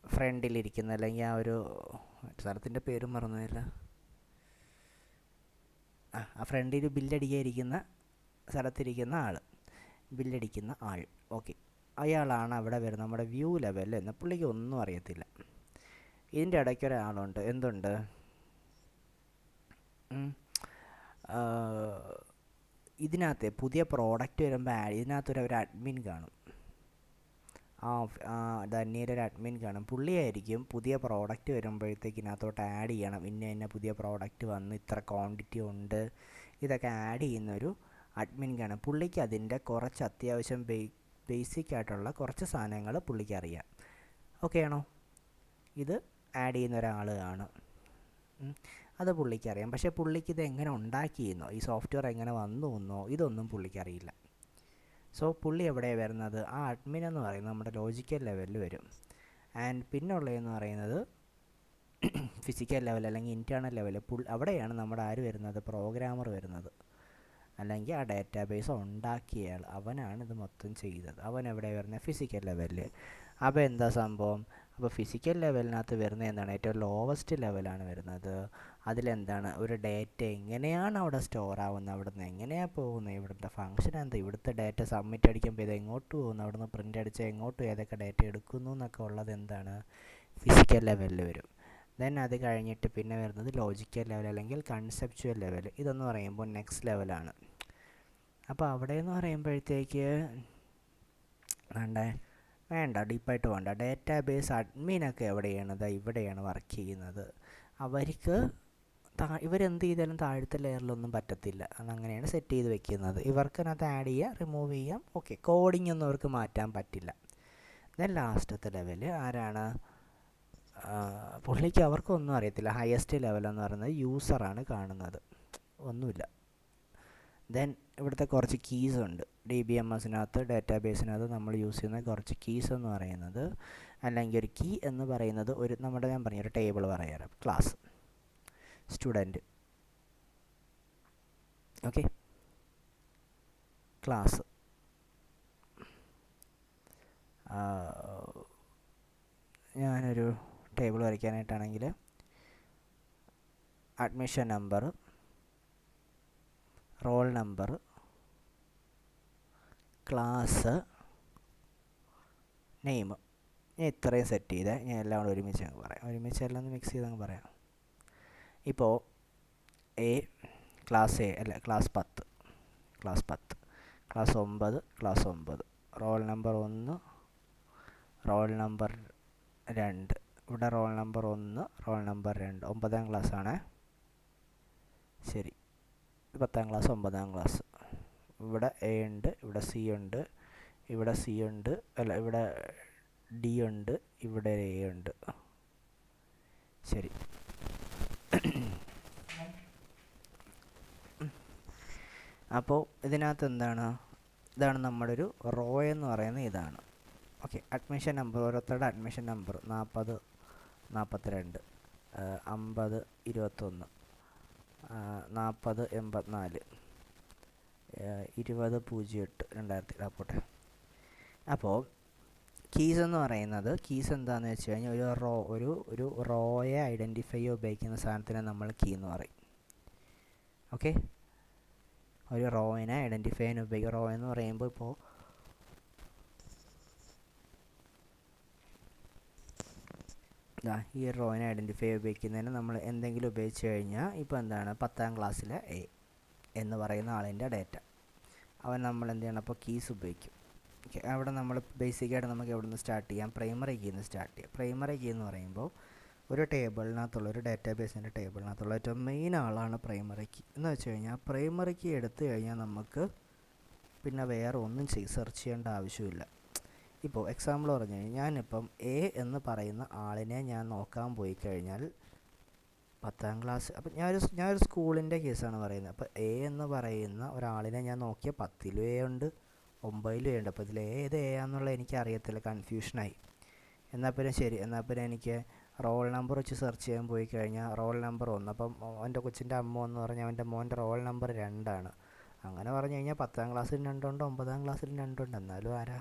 ഫ്രണ്ടിലിരിക്കുന്ന അല്ലെങ്കിൽ ആ ഒരു സ്ഥലത്തിൻ്റെ പേരും മറന്നില്ല. ആ ഫ്രണ്ടിൽ ബില്ലടിക്കാതിരിക്കുന്ന സ്ഥലത്തിരിക്കുന്ന ബില്ലടിക്കുന്ന ആൾ. ഓക്കെ, അയാളാണ് അവിടെ വരുന്നത് നമ്മുടെ വ്യൂ ലെവലിൽ എന്ന്. പുള്ളിക്ക് ഒന്നും അറിയത്തില്ല. ഇതിൻ്റെ ഇടയ്ക്ക് ഒരാളുണ്ട്. എന്തുണ്ട്? ഇതിനകത്ത് പുതിയ പ്രോഡക്റ്റ് വരുമ്പോൾ ഇതിനകത്തൊരു അഡ്മിൻ കാണും. ധന്യയുടെ ഒരു അഡ്മിൻ കാണും. പുള്ളിയായിരിക്കും പുതിയ പ്രോഡക്റ്റ് വരുമ്പോഴത്തേക്ക് ഇതിനകത്തോട്ട് ആഡ് ചെയ്യണം. ഇന്ന പുതിയ പ്രോഡക്റ്റ് വന്നു, ഇത്ര ക്വാണ്ടിറ്റി ഉണ്ട്, ഇതൊക്കെ ആഡ് ചെയ്യുന്നൊരു അഡ്മിൻ കാണും. പുള്ളിക്ക് അതിൻ്റെ കുറച്ച് അത്യാവശ്യം ബേസിക് ആയിട്ടുള്ള കുറച്ച് സാധനങ്ങൾ പുള്ളിക്ക് അറിയാം. ഓക്കെ ആണോ? ഇത് ആഡ് ചെയ്യുന്ന ഒരാൾ കാണും. അത് പുള്ളിക്കറിയാം. പക്ഷേ പുള്ളിക്ക് ഇത് എങ്ങനെ ഉണ്ടാക്കിയെന്നോ ഈ സോഫ്റ്റ്വെയർ എങ്ങനെ വന്നു എന്നോ ഇതൊന്നും പുള്ളിക്കറിയില്ല. സോ പുള്ളി എവിടെയാണ് വരുന്നത്? ആ അഡ്മിൻ എന്ന് പറയുന്നത് നമ്മുടെ ലോജിക്കൽ ലെവലിൽ വരും. ആൻഡ് പിന്നുള്ളതെന്ന് പറയുന്നത് ഫിസിക്കൽ ലെവൽ അല്ലെങ്കിൽ ഇൻറ്റേർണൽ ലെവൽ. അവിടെയാണ് നമ്മുടെ ആര് വരുന്നത്? പ്രോഗ്രാമർ വരുന്നത്. അല്ലെങ്കിൽ ആ ഡാറ്റാബേസ് ഉണ്ടാക്കിയയാൾ, അവനാണ് ഇത് മൊത്തം ചെയ്തത്. അവൻ എവിടെ വരുന്നത്? ഫിസിക്കൽ ലെവലിൽ. അപ്പോൾ എന്താ സംഭവം? അപ്പോൾ ഫിസിക്കൽ ലെവലിനകത്ത് വരുന്നത് എന്താണ്? ഏറ്റവും ലോവസ്റ്റ് ലെവലാണ് വരുന്നത്. അതിലെന്താണ്? ഒരു ഡേറ്റ എങ്ങനെയാണ് അവിടെ സ്റ്റോർ ആവുന്നത്, അവിടെ നിന്ന് എങ്ങനെയാണ് പോകുന്നത്, ഇവിടുത്തെ ഫംഗ്ഷൻ എന്താ, ഇവിടുത്തെ ഡേറ്റ സബ്മിറ്റ് അടിക്കുമ്പോൾ ഇത് എങ്ങോട്ട് പോകുന്നു, അവിടെ നിന്ന് പ്രിൻ്റ് അടിച്ചാൽ എങ്ങോട്ട് ഏതൊക്കെ ഡേറ്റ എടുക്കുന്നു എന്നൊക്കെ ഉള്ളത് എന്താണ്? ഫിസിക്കൽ ലെവലിൽ വരും. ദെൻ അത് കഴിഞ്ഞിട്ട് പിന്നെ വരുന്നത് ലോജിക്കൽ ലെവൽ അല്ലെങ്കിൽ കൺസെപ്ച്വൽ ലെവൽ. ഇതെന്ന് പറയുമ്പോൾ നെക്സ്റ്റ് ലെവലാണ്. അപ്പോൾ അവിടെ എന്ന് പറയുമ്പോഴത്തേക്ക് വേണ്ട ഡീപ്പായിട്ട് വേണ്ട. ഡേറ്റാബേസ് അഡ്മിനൊക്കെ എവിടെയാണ്? ഇവിടെയാണ് വർക്ക് ചെയ്യുന്നത്. അവർക്ക് ഇവരെന്ത് ചെയ്താലും താഴത്തെ ലെയറിലൊന്നും പറ്റത്തില്ല. അതങ്ങനെയാണ് സെറ്റ് ചെയ്ത് വെക്കുന്നത്. ഇവർക്കതിനകത്ത് ആഡ് ചെയ്യുക, റിമൂവ് ചെയ്യാം. ഓക്കെ, കോഡിംഗ് ഒന്നും അവർക്ക് മാറ്റാൻ പറ്റില്ല. ദെൻ ലാസ്റ്റത്തെ ലെവൽ ആരാണ്? പുള്ളിക്ക് അവർക്കൊന്നും അറിയത്തില്ല. ഹയസ്റ്റ് ലെവലെന്ന് പറയുന്നത് യൂസറാണ് കാണുന്നത്, ഒന്നുമില്ല. ദെൻ ഇവിടുത്തെ കുറച്ച് കീസ് ഉണ്ട്. DBMSനകത്ത് ഡേറ്റാബേസിനകത്ത് നമ്മൾ യൂസ് ചെയ്യുന്ന കുറച്ച് കീസ് എന്ന് പറയുന്നത്, അല്ലെങ്കിൽ ഒരു കീ എന്ന് പറയുന്നത് ഞാൻ പറഞ്ഞ ഒരു ടേബിൾ പറയാറ്. ക്ലാസ്, സ്റ്റുഡൻറ്റ്, ഓക്കെ, ക്ലാസ്, ഞാനൊരു ടേബിൾ വരയ്ക്കാനായിട്ടാണെങ്കിൽ admission number, roll number, class, name, ഞാൻ ഇത്രയും സെറ്റ് ചെയ്ത് ഞാൻ എല്ലാം കൂടെ ഒരുമിച്ച് അങ്ങ് പറയാം. ഒരുമിച്ച് എല്ലാം ഒന്ന് മിക്സ് ചെയ്ത് അങ്ങ് പറയാം. ഇപ്പോൾ ക്ലാസ് എ അല്ല class 10, class 9, class 9, roll number 1, roll number 2, ഇവിടെ റോൾ നമ്പർ 1, റോൾ നമ്പർ 2, 9ാം ക്ലാസ്സാണ്. ശരി, 10ാം ക്ലാസ്, 9ാം ക്ലാസ്. ഇവിടെ എ ഉണ്ട്, ഇവിടെ സി ഉണ്ട്, ഇവിടെ സി ഉണ്ട്, അല്ല ഇവിടെ ഡി ഉണ്ട്, ഇവിടെ എ ഉണ്ട്. ശരി, അപ്പോൾ ഇതിനകത്ത് ഇതാണ് നമ്മുടെ ഒരു റോ എന്ന് പറയുന്നത്. ഇതാണ് ഓക്കെ. അഡ്മിഷൻ നമ്പർ, ഓരോരുത്തരുടെ അഡ്മിഷൻ നമ്പർ 40, 42, 50, 21, 40, 84, 20, 08, 2000 പോട്ടെ. അപ്പോൾ കീസ് എന്ന് പറയുന്നത്, കീസ് എന്താണെന്ന് വെച്ച് കഴിഞ്ഞാൽ ഒരു റോയെ ഐഡൻറ്റിഫൈ ഉപയോഗിക്കുന്ന സാധനത്തിനെ നമ്മൾ കീ എന്ന് പറയും. ഓക്കെ, ഒരു റോയിനെ ഐഡൻറ്റിഫൈ ചെയ്യാൻ ഉപയോഗിക്കുക. റോ എന്ന് പറയുമ്പോൾ ഇപ്പോൾ ഈ റോയിനെ ഐഡൻറ്റിഫൈ ഉപയോഗിക്കുന്നതിന് നമ്മൾ എന്തെങ്കിലും ഉപയോഗിച്ച് കഴിഞ്ഞാൽ, ഇപ്പോൾ എന്താണ് 10ാം ക്ലാസ്സിലെ എ എന്ന് പറയുന്ന ആളിൻ്റെ ഡേറ്റ, അവൻ നമ്മൾ എന്ത് ചെയ്യണം? അപ്പോൾ കീസ് ഉപയോഗിക്കും. ഓക്കെ, അവിടെ നമ്മൾ ബേസിക്കായിട്ട് നമുക്ക് എവിടെ നിന്ന് സ്റ്റാർട്ട് ചെയ്യാം? പ്രൈമറി കീയിൽ നിന്ന് സ്റ്റാർട്ട് ചെയ്യാം. പ്രൈമറി കീ എന്ന് പറയുമ്പോൾ ഒരു ടേബിളിനകത്തുള്ള, ഒരു ഡേറ്റാബേസിൻ്റെ ടേബിളിനകത്തുള്ള ഏറ്റവും മെയിൻ ആളാണ് പ്രൈമറി കീ. എന്ന് വെച്ച് കഴിഞ്ഞാൽ പ്രൈമറി കീ എടുത്തു കഴിഞ്ഞാൽ നമുക്ക് പിന്നെ വേറെ ഒന്നും സെർച്ച് ചെയ്യേണ്ട ആവശ്യമില്ല. ഇപ്പോൾ എക്സാമ്പിൾ പറഞ്ഞു കഴിഞ്ഞാൽ, ഞാനിപ്പം എ എന്ന് പറയുന്ന ആളിനെ ഞാൻ നോക്കാൻ പോയി കഴിഞ്ഞാൽ 10ാം ക്ലാസ്, അപ്പം ഞാനൊരു സ്കൂളിൻ്റെ കേസാണ് പറയുന്നത്. അപ്പോൾ എ എന്ന് പറയുന്ന ഒരാളിനെ ഞാൻ നോക്കിയാൽ 10ലും എ ഉണ്ട്, 9ലും എ ഉണ്ട്. അപ്പോൾ ഇതിൽ ഏത് എ ആണെന്നുള്ളത് എനിക്ക് അറിയത്തില്ല, കൺഫ്യൂഷനായി. എന്നാൽ പിന്നെ എനിക്ക് റോൾ നമ്പർ വെച്ച് സെർച്ച് ചെയ്യാൻ പോയി കഴിഞ്ഞാൽ റോൾ നമ്പർ 1, അപ്പം എൻ്റെ കൊച്ചിൻ്റെ അമ്മ എന്ന് പറഞ്ഞാൽ അവൻ്റെ മോൻ്റെ റോൾ നമ്പർ 2 അങ്ങനെ പറഞ്ഞു കഴിഞ്ഞാൽ 10ാം ക്ലാസ്സിൽ 2 ഉണ്ട്, 9ാം ക്ലാസ്സിൽ 2 ഉണ്ട്, എന്നാലും ആരാ?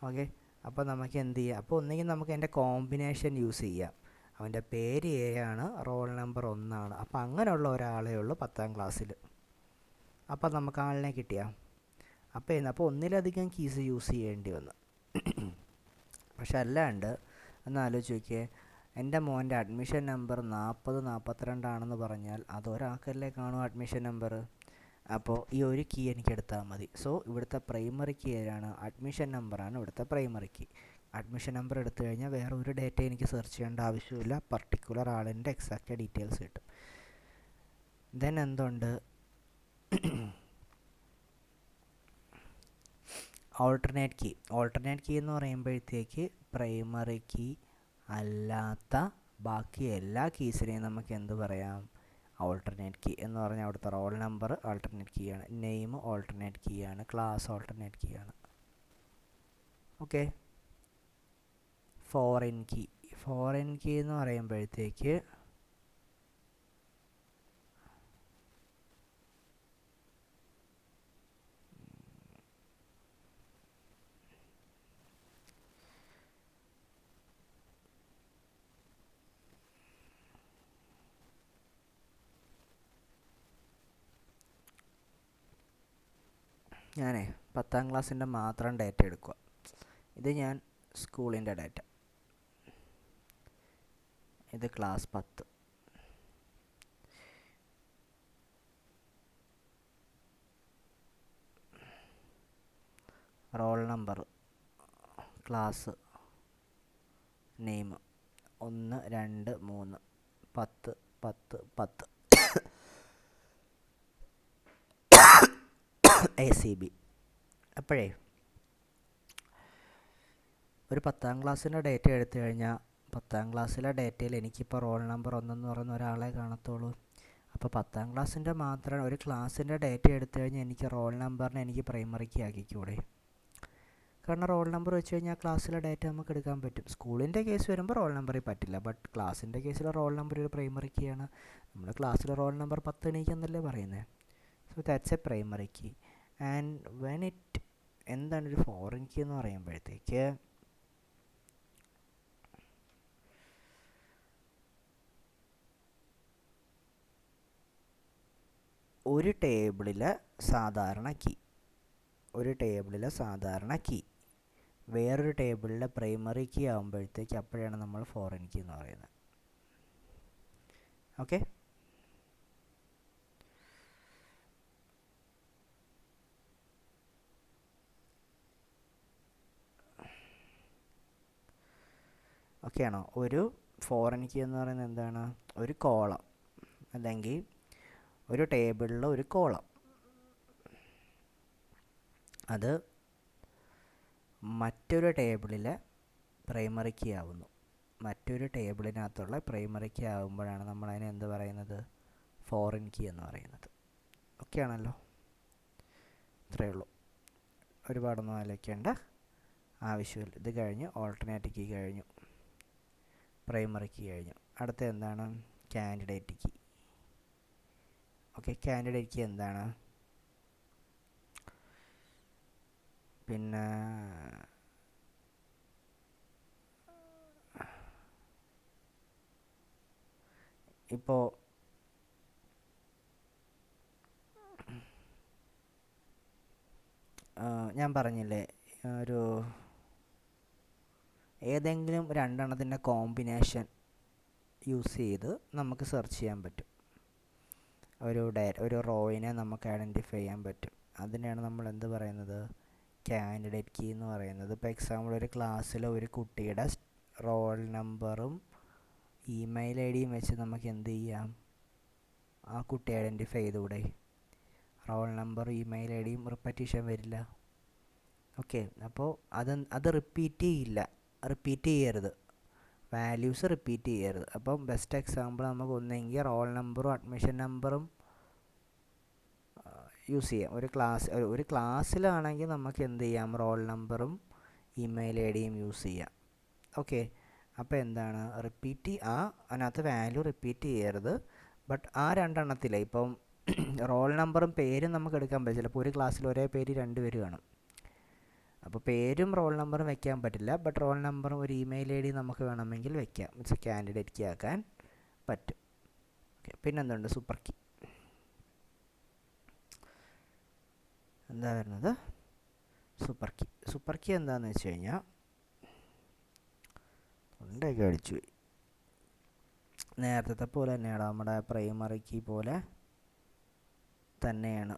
ഓക്കെ, അപ്പോൾ നമുക്ക് എന്ത് ചെയ്യാം? അപ്പോൾ ഒന്നെങ്കിൽ നമുക്ക് എൻ്റെ കോമ്പിനേഷൻ യൂസ് ചെയ്യാം. അവൻ്റെ പേര് എ ആണ്, റോൾ നമ്പർ 1, അപ്പോൾ അങ്ങനെയുള്ള ഒരാളേ ഉള്ളൂ 10ാം ക്ലാസ്സിൽ. അപ്പോൾ നമുക്ക് ആളിനെ കിട്ടിയാൽ അപ്പോൾ ഒന്നിലധികം കീസ് യൂസ് ചെയ്യേണ്ടി വന്നു. പക്ഷെ അല്ലാണ്ട് ഒന്ന് ആലോചിച്ച് നോക്കിയേ, എൻ്റെ മോൻ്റെ അഡ്മിഷൻ നമ്പർ 40, 42 പറഞ്ഞാൽ അതൊരാൾക്കല്ലേ കാണും അഡ്മിഷൻ നമ്പർ. അപ്പോൾ ഈ ഒരു കീ എനിക്ക് എടുത്താൽ മതി. സോ ഇവിടുത്തെ പ്രൈമറി കീ ഏതാണ്? അഡ്മിഷൻ നമ്പറാണ് ഇവിടുത്തെ പ്രൈമറി കീ. അഡ്മിഷൻ നമ്പർ എടുത്തു കഴിഞ്ഞാൽ വേറെ ഒരു ഡേറ്റ എനിക്ക് സെർച്ച് ചെയ്യേണ്ട ആവശ്യമില്ല, പർട്ടിക്കുലർ ആളിൻ്റെ എക്സാക്റ്റ് ഡീറ്റെയിൽസ് കിട്ടും. ദെൻ എന്തുണ്ട്? Alternate key. ഓൾട്ടർനേറ്റ് കീ എന്ന് പറയുമ്പോഴത്തേക്ക് പ്രൈമറി കീ അല്ലാത്ത ബാക്കി എല്ലാ കീസിനെയും നമുക്ക് എന്ത് പറയാം? ഓൾട്ടർനേറ്റ് കീ എന്ന് പറഞ്ഞാൽ അവിടുത്തെ റോൾ നമ്പർ ഓൾട്ടർനേറ്റ് കീ ആണ്, നെയിം ഓൾട്ടർനേറ്റ് കീ ആണ്, ക്ലാസ് ഓൾട്ടർനേറ്റ് കീ ആണ്. Okay, foreign key. Foreign key എന്ന് പറയുമ്പോഴത്തേക്ക് ഞാനേ 10ാം ക്ലാസ്സിൻ്റെ മാത്രം ഡേറ്റ എടുക്കുക. ഇത് ഞാൻ സ്കൂളിൻ്റെ ഡേറ്റ. ഇത് class 10. Role number, class, name 1 2 3 10 10 10 ACB. അപ്പോഴേ ഒരു 10ാം ക്ലാസ്സിൻ്റെ ഡേറ്റ എടുത്തു കഴിഞ്ഞാൽ 10ാം ക്ലാസ്സിലെ ഡേറ്റയിൽ എനിക്കിപ്പോൾ റോൾ നമ്പർ 1 എന്ന് പറയുന്ന ഒരാളെ കാണത്തുള്ളൂ. അപ്പോൾ 10ാം ക്ലാസ്സിൻ്റെ മാത്രം ഒരു ക്ലാസ്സിൻ്റെ ഡേറ്റ എടുത്തു കഴിഞ്ഞാൽ എനിക്ക് റോൾ നമ്പറിനെ എനിക്ക് പ്രൈമറിക്ക് ആക്കിക്കൂടെ? കാരണം റോൾ നമ്പർ വെച്ച് കഴിഞ്ഞാൽ ക്ലാസ്സിലെ ഡേറ്റ നമുക്ക് എടുക്കാൻ പറ്റും. സ്കൂളിൻ്റെ കേസ് വരുമ്പോൾ റോൾ നമ്പറിൽ പറ്റില്ല. ബട്ട് ക്ലാസ്സിൻ്റെ കേസിൽ റോൾ നമ്പർ ഒരു പ്രൈമറി കീയാണ്. നമ്മുടെ ക്ലാസ്സിലെ റോൾ നമ്പർ 10 എണീക്കെന്നല്ലേ പറയുന്നത്. So that's a primary key. And when it എന്താണ് ഒരു ഫോറിൻ കീ എന്ന് പറയുമ്പോഴത്തേക്ക് ഒരു ടേബിളിലെ സാധാരണ കീ വേറൊരു ടേബിളിലെ പ്രൈമറി കീ ആകുമ്പോഴത്തേക്ക് അപ്പോഴാണ് നമ്മൾ ഫോറിൻ കീ എന്ന് പറയുന്നത്. ഓക്കെ, ഓക്കെ ആണോ? ഒരു ഫോറിൻ കീ എന്ന് പറയുന്നത് എന്താണ്? ഒരു കോളം അല്ലെങ്കിൽ ഒരു ടേബിളിലെ ഒരു കോളം, അത് മറ്റൊരു ടേബിളിലെ പ്രൈമറി കീ ആവുന്നു. മറ്റൊരു ടേബിളിനകത്തുള്ള പ്രൈമറി കീ ആകുമ്പോഴാണ് നമ്മളതിനെ എന്ത് പറയുന്നത്? ഫോറിൻ കീ എന്ന് പറയുന്നത്. ഓക്കെ ആണല്ലോ? ഇത്രയേ ഉള്ളൂ, ഒരുപാടൊന്നും ആലോചിക്കേണ്ട ആവശ്യമില്ല. ഇത് കഴിഞ്ഞ് ഓൾട്ടർനേറ്റ് കീ കഴിഞ്ഞു, പ്രൈമറി കീ കഴിഞ്ഞു. അടുത്ത എന്താണ്? Candidate key. Okay, candidate key എന്താണ്? പിന്നെ ഇപ്പോൾ ഞാൻ പറഞ്ഞില്ലേ, ഒരു ഏതെങ്കിലും രണ്ടെണ്ണത്തിൻ്റെ കോമ്പിനേഷൻ യൂസ് ചെയ്ത് നമുക്ക് സെർച്ച് ചെയ്യാൻ പറ്റും. ഒരു റോയിനെ നമുക്ക് ഐഡൻറ്റിഫൈ ചെയ്യാൻ പറ്റും. അതിനെയാണ് നമ്മൾ എന്ത് പറയുന്നത്? കാൻഡിഡേറ്റ് കീ എന്ന് പറയുന്നത്. ഇപ്പോൾ എക്സാമ്പിൾ ഒരു ക്ലാസ്സിലെ ഒരു കുട്ടിയുടെ റോൾ നമ്പറും ഇമെയിൽ ഐ ഡിയും വെച്ച് നമുക്ക് എന്ത് ചെയ്യാം? ആ കുട്ടി ഐഡൻറ്റിഫൈ ചെയ്തുകൂടെ? റോൾ നമ്പറും ഇമെയിൽ ഐ ഡിയും റിപ്പറ്റീഷൻ വരില്ല. ഓക്കെ, അപ്പോൾ അത് റിപ്പീറ്റ് ചെയ്യരുത്, വാല്യൂസ് റിപ്പീറ്റ് ചെയ്യരുത്. അപ്പം ബെസ്റ്റ് എക്സാമ്പിൾ നമുക്ക് ഒന്നെങ്കിൽ റോൾ നമ്പറും അഡ്മിഷൻ നമ്പറും യൂസ് ചെയ്യാം. ഒരു ക്ലാസ്സിലാണെങ്കിൽ നമുക്ക് എന്ത് ചെയ്യാം? റോൾ നമ്പറും ഇമെയിൽ ഐ ഡിയും യൂസ് ചെയ്യാം. ഓക്കെ, അപ്പോൾ എന്താണ്? അതിനകത്ത് വാല്യൂ റിപ്പീറ്റ് ചെയ്യരുത്. ബട്ട് ആ രണ്ടെണ്ണത്തിലെ ഇപ്പം റോൾ നമ്പറും പേരും നമുക്ക് എടുക്കാൻ പറ്റില്ല. ചിലപ്പോൾ ഒരു ക്ലാസ്സിൽ ഒരേ പേര് 2 പേര് കാണും. അപ്പോൾ പേരും റോൾ നമ്പറും വെക്കാൻ പറ്റില്ല. ബട്ട് റോൾ നമ്പറും ഒരു ഇമെയിൽ ഐ ഡി നമുക്ക് വേണമെങ്കിൽ വെക്കാം. മീൻസ് കാൻഡിഡേറ്റ് കീ ആക്കാൻ പറ്റും. ഓക്കെ, പിന്നെന്തുണ്ട്? Super key. എന്താ വരുന്നത്? സൂപ്പർ കീ എന്താണെന്ന് വെച്ച് കഴിഞ്ഞാൽ, തൊണ്ടയൊക്കെ അടിച്ചു പോയി. നേരത്തെ പോലെ തന്നെയാണ്, നമ്മുടെ പ്രൈമറി കീ പോലെ തന്നെയാണ്.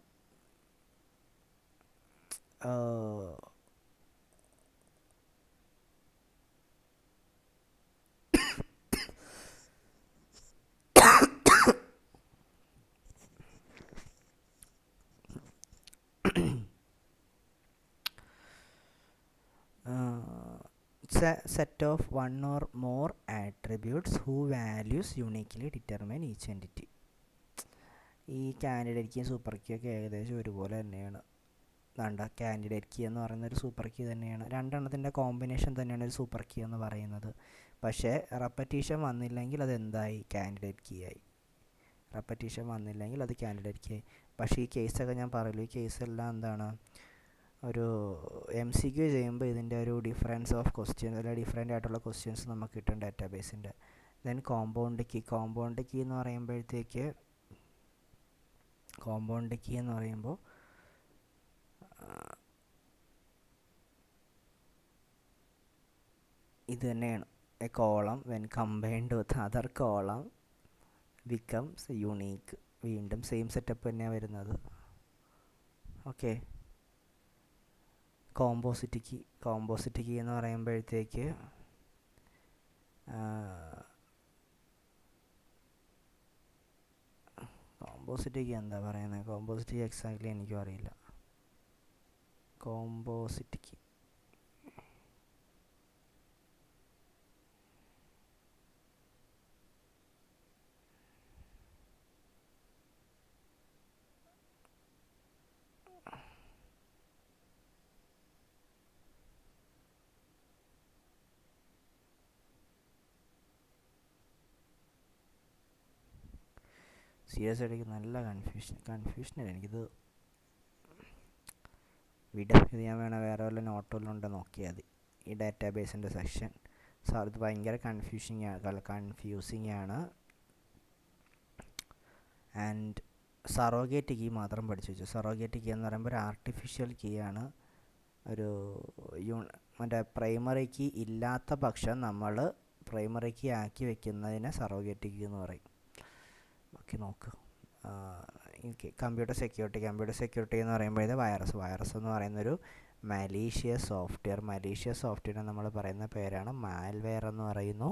Set of one or more attributes whose values uniquely determine each entity. ഈ കാൻഡിഡേറ്റ് കീയും സൂപ്പർ കീ ഒക്കെ ഏകദേശം ഒരുപോലെ തന്നെയാണ്. കാൻഡിഡേറ്റ് കീ എന്ന് പറയുന്നത് ഒരു സൂപ്പർ കീ തന്നെയാണ്. രണ്ടെണ്ണത്തിൻ്റെ കോമ്പിനേഷൻ തന്നെയാണ് ഒരു സൂപ്പർ കീ എന്ന് പറയുന്നത്. പക്ഷേ റെപ്പറ്റീഷൻ വന്നില്ലെങ്കിൽ അത് എന്തായി? കാൻഡിഡേറ്റ് കീ ആയി. റെപ്പറ്റീഷൻ വന്നില്ലെങ്കിൽ അത് കാൻഡിഡേറ്റ് കീ ആയി. പക്ഷേ ഈ കേസൊക്കെ ഞാൻ പറയല്ലോ, ഈ കേസെല്ലാം എന്താണ്? ഒരു MCQ ചെയ്യുമ്പോൾ ഇതിൻ്റെ ഒരു ഡിഫറൻസ് ഓഫ് ക്വസ്റ്റ്യൻസ് അല്ലെങ്കിൽ ഡിഫറെൻ്റ് ആയിട്ടുള്ള ക്വസ്റ്റ്യൻസ് നമുക്ക് കിട്ടും ഡാറ്റാബേസിൻ്റെ. ദെൻ കോമ്പൗണ്ട് കീ എന്ന് പറയുമ്പോഴത്തേക്ക് ഇത് തന്നെയാണ്. A column when combined with other column becomes unique. വീണ്ടും സെയിം സെറ്റപ്പ് തന്നെയാണ് വരുന്നത്. ഓക്കെ, കോമ്പോസിറ്റ് കീ എന്ന് പറയുമ്പോഴത്തേക്ക് കോമ്പോസിറ്റ് കീ എന്താ പറയുന്നത്? കോമ്പോസിറ്റ് കീ എക്സാക്ട്ലി എനിക്കും അറിയില്ല. കോമ്പോസിറ്റ് കീ സീരിയസ് ആയിട്ട് നല്ല കൺഫ്യൂഷനല്ല എനിക്കിത്. ഇത് ഞാൻ വേണം വേറെ വല്ല നോട്ടുകളിലും ഉണ്ടോ നോക്കിയാൽ മതി. ഈ ഡാറ്റാബേസിൻ്റെ സെക്ഷൻ സാർ ഇത് ഭയങ്കര കൺഫ്യൂസിങ് ആണ്. ആൻഡ് സറോഗേറ്റ് കീ മാത്രം പഠിച്ചു വെച്ചു. സറോഗേറ്റ് കീ എന്ന് പറയുമ്പോൾ ഒരു ആർട്ടിഫിഷ്യൽ കീ ആണ്. ഒരു മറ്റേ പ്രൈമറി കീ ഇല്ലാത്ത പക്ഷം നമ്മൾ പ്രൈമറി കീ ആക്കി വെക്കുന്നതിനെ സറോഗേറ്റ് കീ എന്ന് പറയും. ഓക്കെ, നോക്ക്. കമ്പ്യൂട്ടർ സെക്യൂരിറ്റി എന്ന് പറയുമ്പോഴേ വൈറസ് എന്ന് പറയുന്നൊരു മലീഷ്യസ് സോഫ്റ്റ്വെയർ നമ്മൾ പറയുന്ന പേരാണ് മാൽവെയർ എന്ന് പറയുന്നു.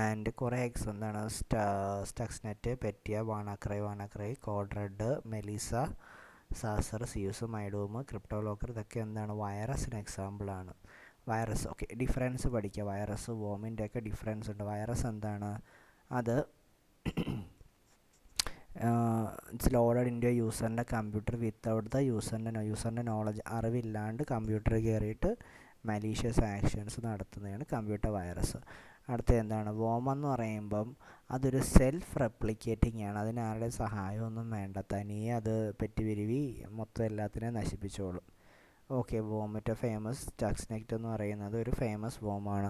ആൻഡ് കുറേ എന്താണ് Stuxnet, Petya, WannaCry, Code Red, Melissa, Sasser, Zeus, MyDoom, CryptoLocker, ഇതൊക്കെ എന്താണ് വൈറസിന് എക്സാമ്പിളാണ്. വൈറസ് ഓക്കെ, ഡിഫറൻസ് പഠിക്കുക. വൈറസ് വോമിൻ്റെ ഒക്കെ ഡിഫറൻസ് ഉണ്ട്. വൈറസ് എന്താണ്? അത് ഇറ്റ്സ് ലോഡഡ് ഇൻ യൂസറിൻ്റെ കമ്പ്യൂട്ടർ വിത്തൗട്ട് ദ യൂസറിൻ്റെ നോളജ്, അറിവില്ലാണ്ട് കമ്പ്യൂട്ടറിൽ കയറിയിട്ട് മലീഷ്യസ് ആക്ഷൻസ് നടത്തുന്നതാണ് കമ്പ്യൂട്ടർ വൈറസ്. അടുത്ത എന്താണ്? വോം എന്ന് പറയുമ്പം അതൊരു സെൽഫ് റെപ്ലിക്കേറ്റിംഗ് ആണ്. അതിന് ആരുടെ സഹായമൊന്നും വേണ്ട, തനിയെ അത് പെറ്റിവിരുവി മൊത്തം എല്ലാത്തിനെയും നശിപ്പിച്ചോളും. ഓക്കെ, വോമിറ്റ് ഫേമസ് സ്റ്റക്സ്നെറ്റ് എന്ന് പറയുന്നത് ഒരു ഫേമസ് വോമാണ്.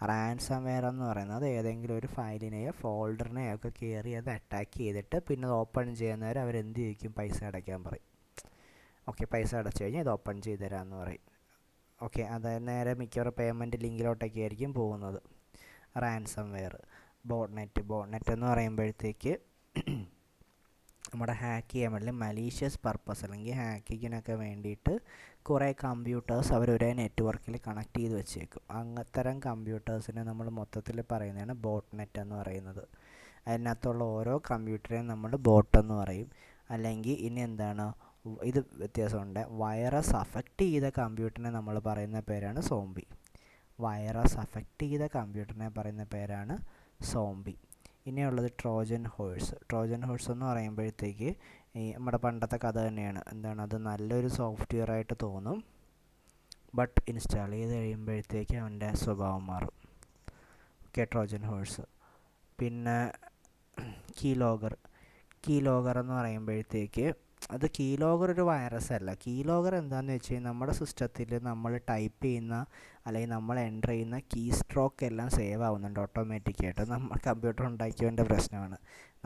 റാൻസംവെയർ എന്ന് പറയുന്നത് ഏതെങ്കിലും ഒരു ഫയലിനെയോ ഫോൾഡറിനെയോ ഒക്കെ കയറി അത് അറ്റാക്ക് ചെയ്തിട്ട് പിന്നെ അത് ഓപ്പൺ ചെയ്യുന്നവർ അവരെന്ത് ചെയ്യും? പൈസ അടയ്ക്കാൻ പറയും. ഓക്കെ, പൈസ അടച്ചു കഴിഞ്ഞാൽ ഇത് ഓപ്പൺ ചെയ്ത് തരാമെന്ന് പറയും. ഓക്കെ, അത് നേരെ മിക്കവാറും പേയ്മെൻറ്റ് ലിങ്കിലോട്ടൊക്കെ ആയിരിക്കും പോകുന്നത്. റാൻസംവെയർ. ബോട്ട്നെറ്റ് എന്ന് പറയുമ്പോഴത്തേക്ക് നമ്മുടെ ഹാക്ക് ചെയ്യാൻ വേണ്ടി മലീഷ്യസ് പർപ്പസ് അല്ലെങ്കിൽ ഹാക്കിങ്ങിനൊക്കെ വേണ്ടിയിട്ട് കുറേ കമ്പ്യൂട്ടേഴ്സ് അവരൊരേ നെറ്റ്വർക്കിൽ കണക്ട് ചെയ്ത് വെച്ചേക്കും. അങ്ങത്തരം കമ്പ്യൂട്ടേഴ്സിനെ നമ്മൾ മൊത്തത്തിൽ പറയുന്നതാണ് ബോട്ട്നെറ്റ് എന്ന് പറയുന്നത്. അതിനകത്തുള്ള ഓരോ കമ്പ്യൂട്ടറേയും നമ്മൾ ബോട്ട് എന്ന് പറയും. അല്ലെങ്കിൽ ഇനി എന്താണ്, ഇത് വ്യത്യാസമുണ്ട്. വൈറസ് അഫക്റ്റ് ചെയ്ത കമ്പ്യൂട്ടറിനെ നമ്മൾ പറയുന്ന പേരാണ് സോംബി. വൈറസ് അഫക്റ്റ് ചെയ്ത കമ്പ്യൂട്ടറിനെ പറയുന്ന പേരാണ് സോംബി. ഇനിയുള്ളത് ട്രോജൻ ഹോഴ്സ് എന്ന് പറയുമ്പോഴത്തേക്ക് ഈ നമ്മുടെ പണ്ടത്തെ കഥ തന്നെയാണ്. എന്താണ്, അത് നല്ലൊരു സോഫ്റ്റ്വെയർ ആയിട്ട് തോന്നും, ബട്ട് ഇൻസ്റ്റാൾ ചെയ്ത് കഴിയുമ്പോഴത്തേക്ക് അവൻ്റെ സ്വഭാവം മാറും. Okay, Trojan horse. പിന്നെ കീ ലോഗർ എന്ന് പറയുമ്പോഴത്തേക്ക് അത് കീ ലോഗർ ഒരു വൈറസ് അല്ല. കീ ലോഗർ എന്താണെന്ന് വെച്ച് കഴിഞ്ഞാൽ നമ്മുടെ സിസ്റ്റത്തിൽ നമ്മൾ ടൈപ്പ് ചെയ്യുന്ന അല്ലെങ്കിൽ നമ്മൾ എൻ്റർ ചെയ്യുന്ന കീ സ്ട്രോക്ക് എല്ലാം സേവ് ആവുന്നുണ്ട് ഓട്ടോമാറ്റിക്കായിട്ട്. നമ്മൾ കമ്പ്യൂട്ടർ ഉണ്ടാക്കിയതിൻ്റെ പ്രശ്നമാണ്.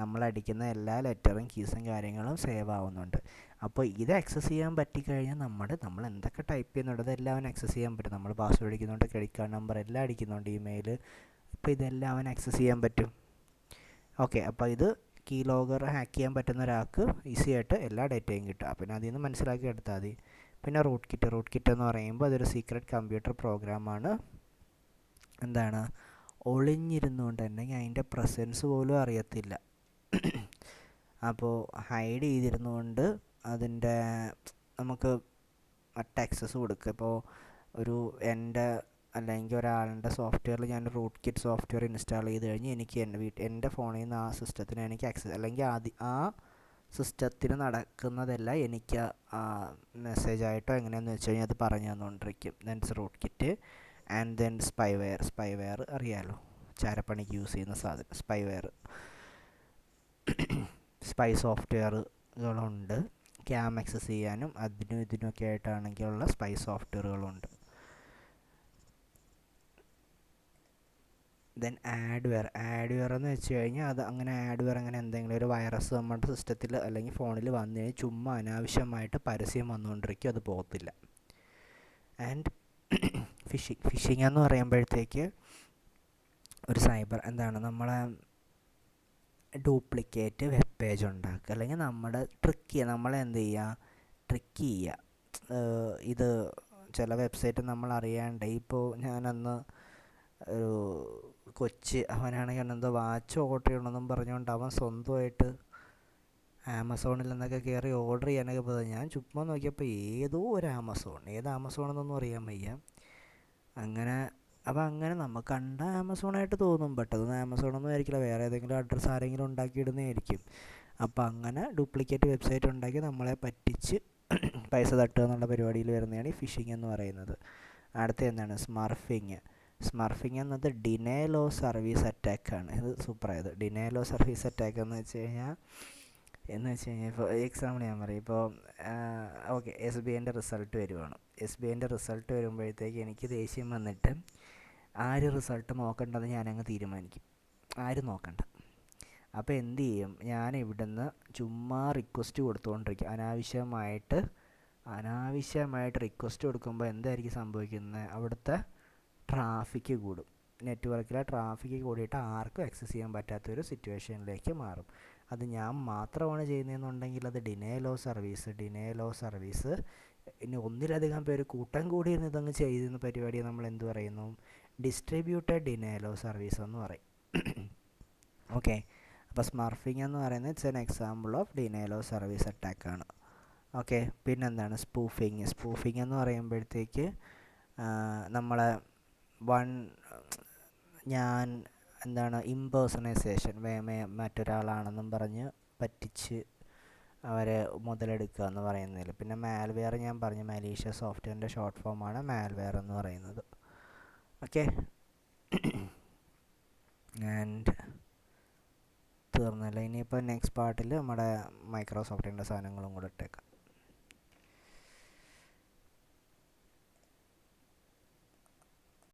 നമ്മൾ അടിക്കുന്ന എല്ലാ ലെറ്ററും കീസും കാര്യങ്ങളും സേവ് ആവുന്നുണ്ട്. അപ്പോൾ ഇത് ആക്സസ് ചെയ്യാൻ പറ്റിക്കഴിഞ്ഞാൽ നമ്മൾ എന്തൊക്കെ ടൈപ്പ് ചെയ്യുന്നുണ്ട് അതെല്ലാം അവൻ ആക്സസ് ചെയ്യാൻ പറ്റും. നമ്മൾ പാസ്വേഡ് അടിക്കുന്നുണ്ട്, ക്രെഡിറ്റ് കാർഡ് നമ്പർ എല്ലാം അടിക്കുന്നുണ്ട്, ഇമെയിൽ, ഇപ്പോൾ ഇതെല്ലാം അവൻ ആക്സസ് ചെയ്യാൻ പറ്റും. ഓക്കെ, അപ്പോൾ ഇത് കീ ലോഗർ ഹാക്ക് ചെയ്യാൻ പറ്റുന്ന ഒരാൾക്ക് ഈസി ആയിട്ട് എല്ലാ ഡേറ്റയും കിട്ടും. പിന്നെ അതിൽ നിന്ന് മനസ്സിലാക്കി എടുത്താൽ മതി. പിന്നെ റൂട്ട് കിറ്റ് എന്ന് പറയുമ്പോൾ അതൊരു സീക്രട്ട് കമ്പ്യൂട്ടർ പ്രോഗ്രാമാണ്. എന്താണ്, ഒളിഞ്ഞിരുന്നുകൊണ്ട് തന്നെ അതിൻ്റെ പ്രസൻസ് പോലും അറിയത്തില്ല. അപ്പോൾ ഹൈഡ് ചെയ്തിരുന്നുകൊണ്ട് അതിൻ്റെ നമുക്ക് മറ്റ് ആക്സസ് കൊടുക്കുക. ഇപ്പോൾ എൻ്റെ അല്ലെങ്കിൽ ഒരാളുടെ സോഫ്റ്റ്വെയറിൽ ഞാൻ റൂട്ട് കിറ്റ് സോഫ്റ്റ്വെയർ ഇൻസ്റ്റാൾ ചെയ്ത് കഴിഞ്ഞ് എനിക്ക് എൻ്റെ ഫോണിൽ നിന്ന് ആ സിസ്റ്റത്തിന് എനിക്ക് ആക്സസ് അല്ലെങ്കിൽ ആ സിസ്റ്റത്തിൽ നടക്കുന്നതെല്ലാം എനിക്ക് മെസ്സേജായിട്ടോ എങ്ങനെയാണെന്ന് വെച്ച് കഴിഞ്ഞാൽ അത് പറഞ്ഞു തന്നുകൊണ്ടിരിക്കും. Then's rootkit. And then spyware അറിയാമല്ലോ, ചാരപ്പണിക്ക് യൂസ് ചെയ്യുന്ന സാധനം സ്പൈവെയർ. സ്പൈ സോഫ്റ്റ്വെയറുകളുണ്ട്, ക്യാം ആക്സസ് ചെയ്യാനും അതിനും ഇതിനൊക്കെ ആയിട്ടാണെങ്കിലുള്ള സ്പൈ സോഫ്റ്റ്വെയറുകളുണ്ട്. ദെൻ ആഡ്വെയർ എന്ന് വെച്ച് കഴിഞ്ഞാൽ അത് അങ്ങനെ അങ്ങനെ എന്തെങ്കിലും ഒരു വൈറസ് നമ്മുടെ സിസ്റ്റത്തിൽ അല്ലെങ്കിൽ ഫോണിൽ വന്നു കഴിഞ്ഞാൽ ചുമ്മാ അനാവശ്യമായിട്ട് പരസ്യം വന്നുകൊണ്ടിരിക്കും, അത് പോകത്തില്ല. ആൻഡ് ഫിഷിംഗ് എന്ന് പറയുമ്പോഴത്തേക്ക് ഒരു സൈബർ എന്താണ് നമ്മളെ ഡ്യൂപ്ലിക്കേറ്റ് വെബ് പേജ് ഉണ്ടാക്കുക, അല്ലെങ്കിൽ നമ്മുടെ നമ്മളെ എന്ത് ചെയ്യുക, ട്രിക്ക് ചെയ്യുക. ഇത് ചില വെബ്സൈറ്റ് നമ്മൾ അറിയാണ്ട്, ഇപ്പോൾ ഞാനന്ന് ഒരു അവനാണെങ്കിൽ എന്തോ വാച്ച് ഓർഡർ ചെയ്യണമെന്നും പറഞ്ഞുകൊണ്ട് അവൻ സ്വന്തമായിട്ട് ആമസോണിൽ നിന്നൊക്കെ കയറി ഓർഡർ ചെയ്യാനൊക്കെ പോയത്. ഞാൻ ചുമ്മാ നോക്കിയപ്പോൾ ഏതോ ഒരു ഏത് ആമസോണെന്നൊന്നും അറിയാൻ വയ്യ. അങ്ങനെ നമുക്ക് കണ്ട ആമസോണായിട്ട് തോന്നും, ബട്ട് അതൊന്നും ആമസോണൊന്നും ആയിരിക്കില്ല, വേറെ ഏതെങ്കിലും അഡ്രസ്സ് ആരെങ്കിലും ഉണ്ടാക്കിയിടുന്നതായിരിക്കും. അപ്പോൾ അങ്ങനെ ഡ്യൂപ്ലിക്കേറ്റ് വെബ്സൈറ്റ് ഉണ്ടാക്കി നമ്മളെ പറ്റിച്ച് പൈസ തട്ടുക എന്നുള്ള പരിപാടിയിൽ വരുന്നതാണ് ഈ ഫിഷിംഗ് എന്ന് പറയുന്നത്. അടുത്ത എന്താണ് സ്മർഫിങ് എന്നത് ഡിനയൽ ഓഫ് സർവീസ് അറ്റാക്കാണ്. ഇത് സൂപ്പറായത്. ഡിനയൽ ഓഫ് സർവീസ് അറ്റാക്ക് എന്ന് വെച്ച് കഴിഞ്ഞാൽ ഇപ്പോൾ എക്സാമ്പിൾ ഞാൻ പറയും. ഇപ്പോൾ ഓക്കെ, SBIൻ്റെ റിസൾട്ട് വരുവാണ്. SBIൻ്റെ റിസൾട്ട് വരുമ്പോഴത്തേക്ക് എനിക്ക് ദേഷ്യം വന്നിട്ട് ആര് റിസൾട്ട് നോക്കേണ്ടതെന്ന് ഞാനങ്ങ് തീരുമാനിക്കും, ആരും നോക്കണ്ട. അപ്പോൾ എന്ത് ചെയ്യും, ഞാൻ ഇവിടുന്ന് ചുമ്മാ റിക്വസ്റ്റ് കൊടുത്തുകൊണ്ടിരിക്കും. അനാവശ്യമായിട്ട് റിക്വസ്റ്റ് കൊടുക്കുമ്പോൾ എന്തായിരിക്കും സംഭവിക്കുന്നത്, അവിടുത്തെ ട്രാഫിക്ക് കൂടും. നെറ്റ്വർക്കിലെ ട്രാഫിക്ക് കൂടിയിട്ട് ആർക്കും ആക്സസ് ചെയ്യാൻ പറ്റാത്തൊരു സിറ്റുവേഷനിലേക്ക് മാറും. അത് ഞാൻ മാത്രമാണ് ചെയ്യുന്നതെന്നുണ്ടെങ്കിൽ അത് ഡിനയൽ ഓഫ് സർവീസ്. ഇനി ഒന്നിലധികം പേര് കൂട്ടം കൂടിയിരുന്ന് ഇതങ്ങ് ചെയ്യുന്ന പരിപാടിയെ നമ്മൾ എന്ത് പറയുന്നു, ഡിസ്ട്രിബ്യൂട്ടഡ് ഡിനയൽ ഓഫ് സർവീസ് എന്ന് പറയും. ഓക്കെ, അപ്പോൾ സ്മർഫിംഗ് എന്ന് പറയുന്നത് it's an example of denial of service അറ്റാക്കാണ്. ഓക്കെ, പിന്നെന്താണ് സ്പൂഫിങ് എന്ന് പറയുമ്പോഴത്തേക്ക് നമ്മളെ ഞാൻ ഇമ്പേഴ്സണൈസേഷൻ, മറ്റൊരാളാണെന്നും പറഞ്ഞ് പറ്റിച്ച് അവരെ മുതലെടുക്കുക എന്ന് പറയുന്നതിൽ. പിന്നെ മാൽവെയർ ഞാൻ പറഞ്ഞു, മലീഷ്യസ് സോഫ്റ്റ്വെയറിൻ്റെ ഷോർട്ട് ഫോമാണ് മാൽവെയർ എന്ന് പറയുന്നത്. ഓക്കെ, ആൻഡ് തീർന്നല്ല. ഇനിയിപ്പോൾ നെക്സ്റ്റ് പാർട്ടിൽ നമ്മുടെ മൈക്രോസോഫ്റ്റിൻ്റെ സാധനങ്ങളും കൂടെ ഇട്ടേക്കാം.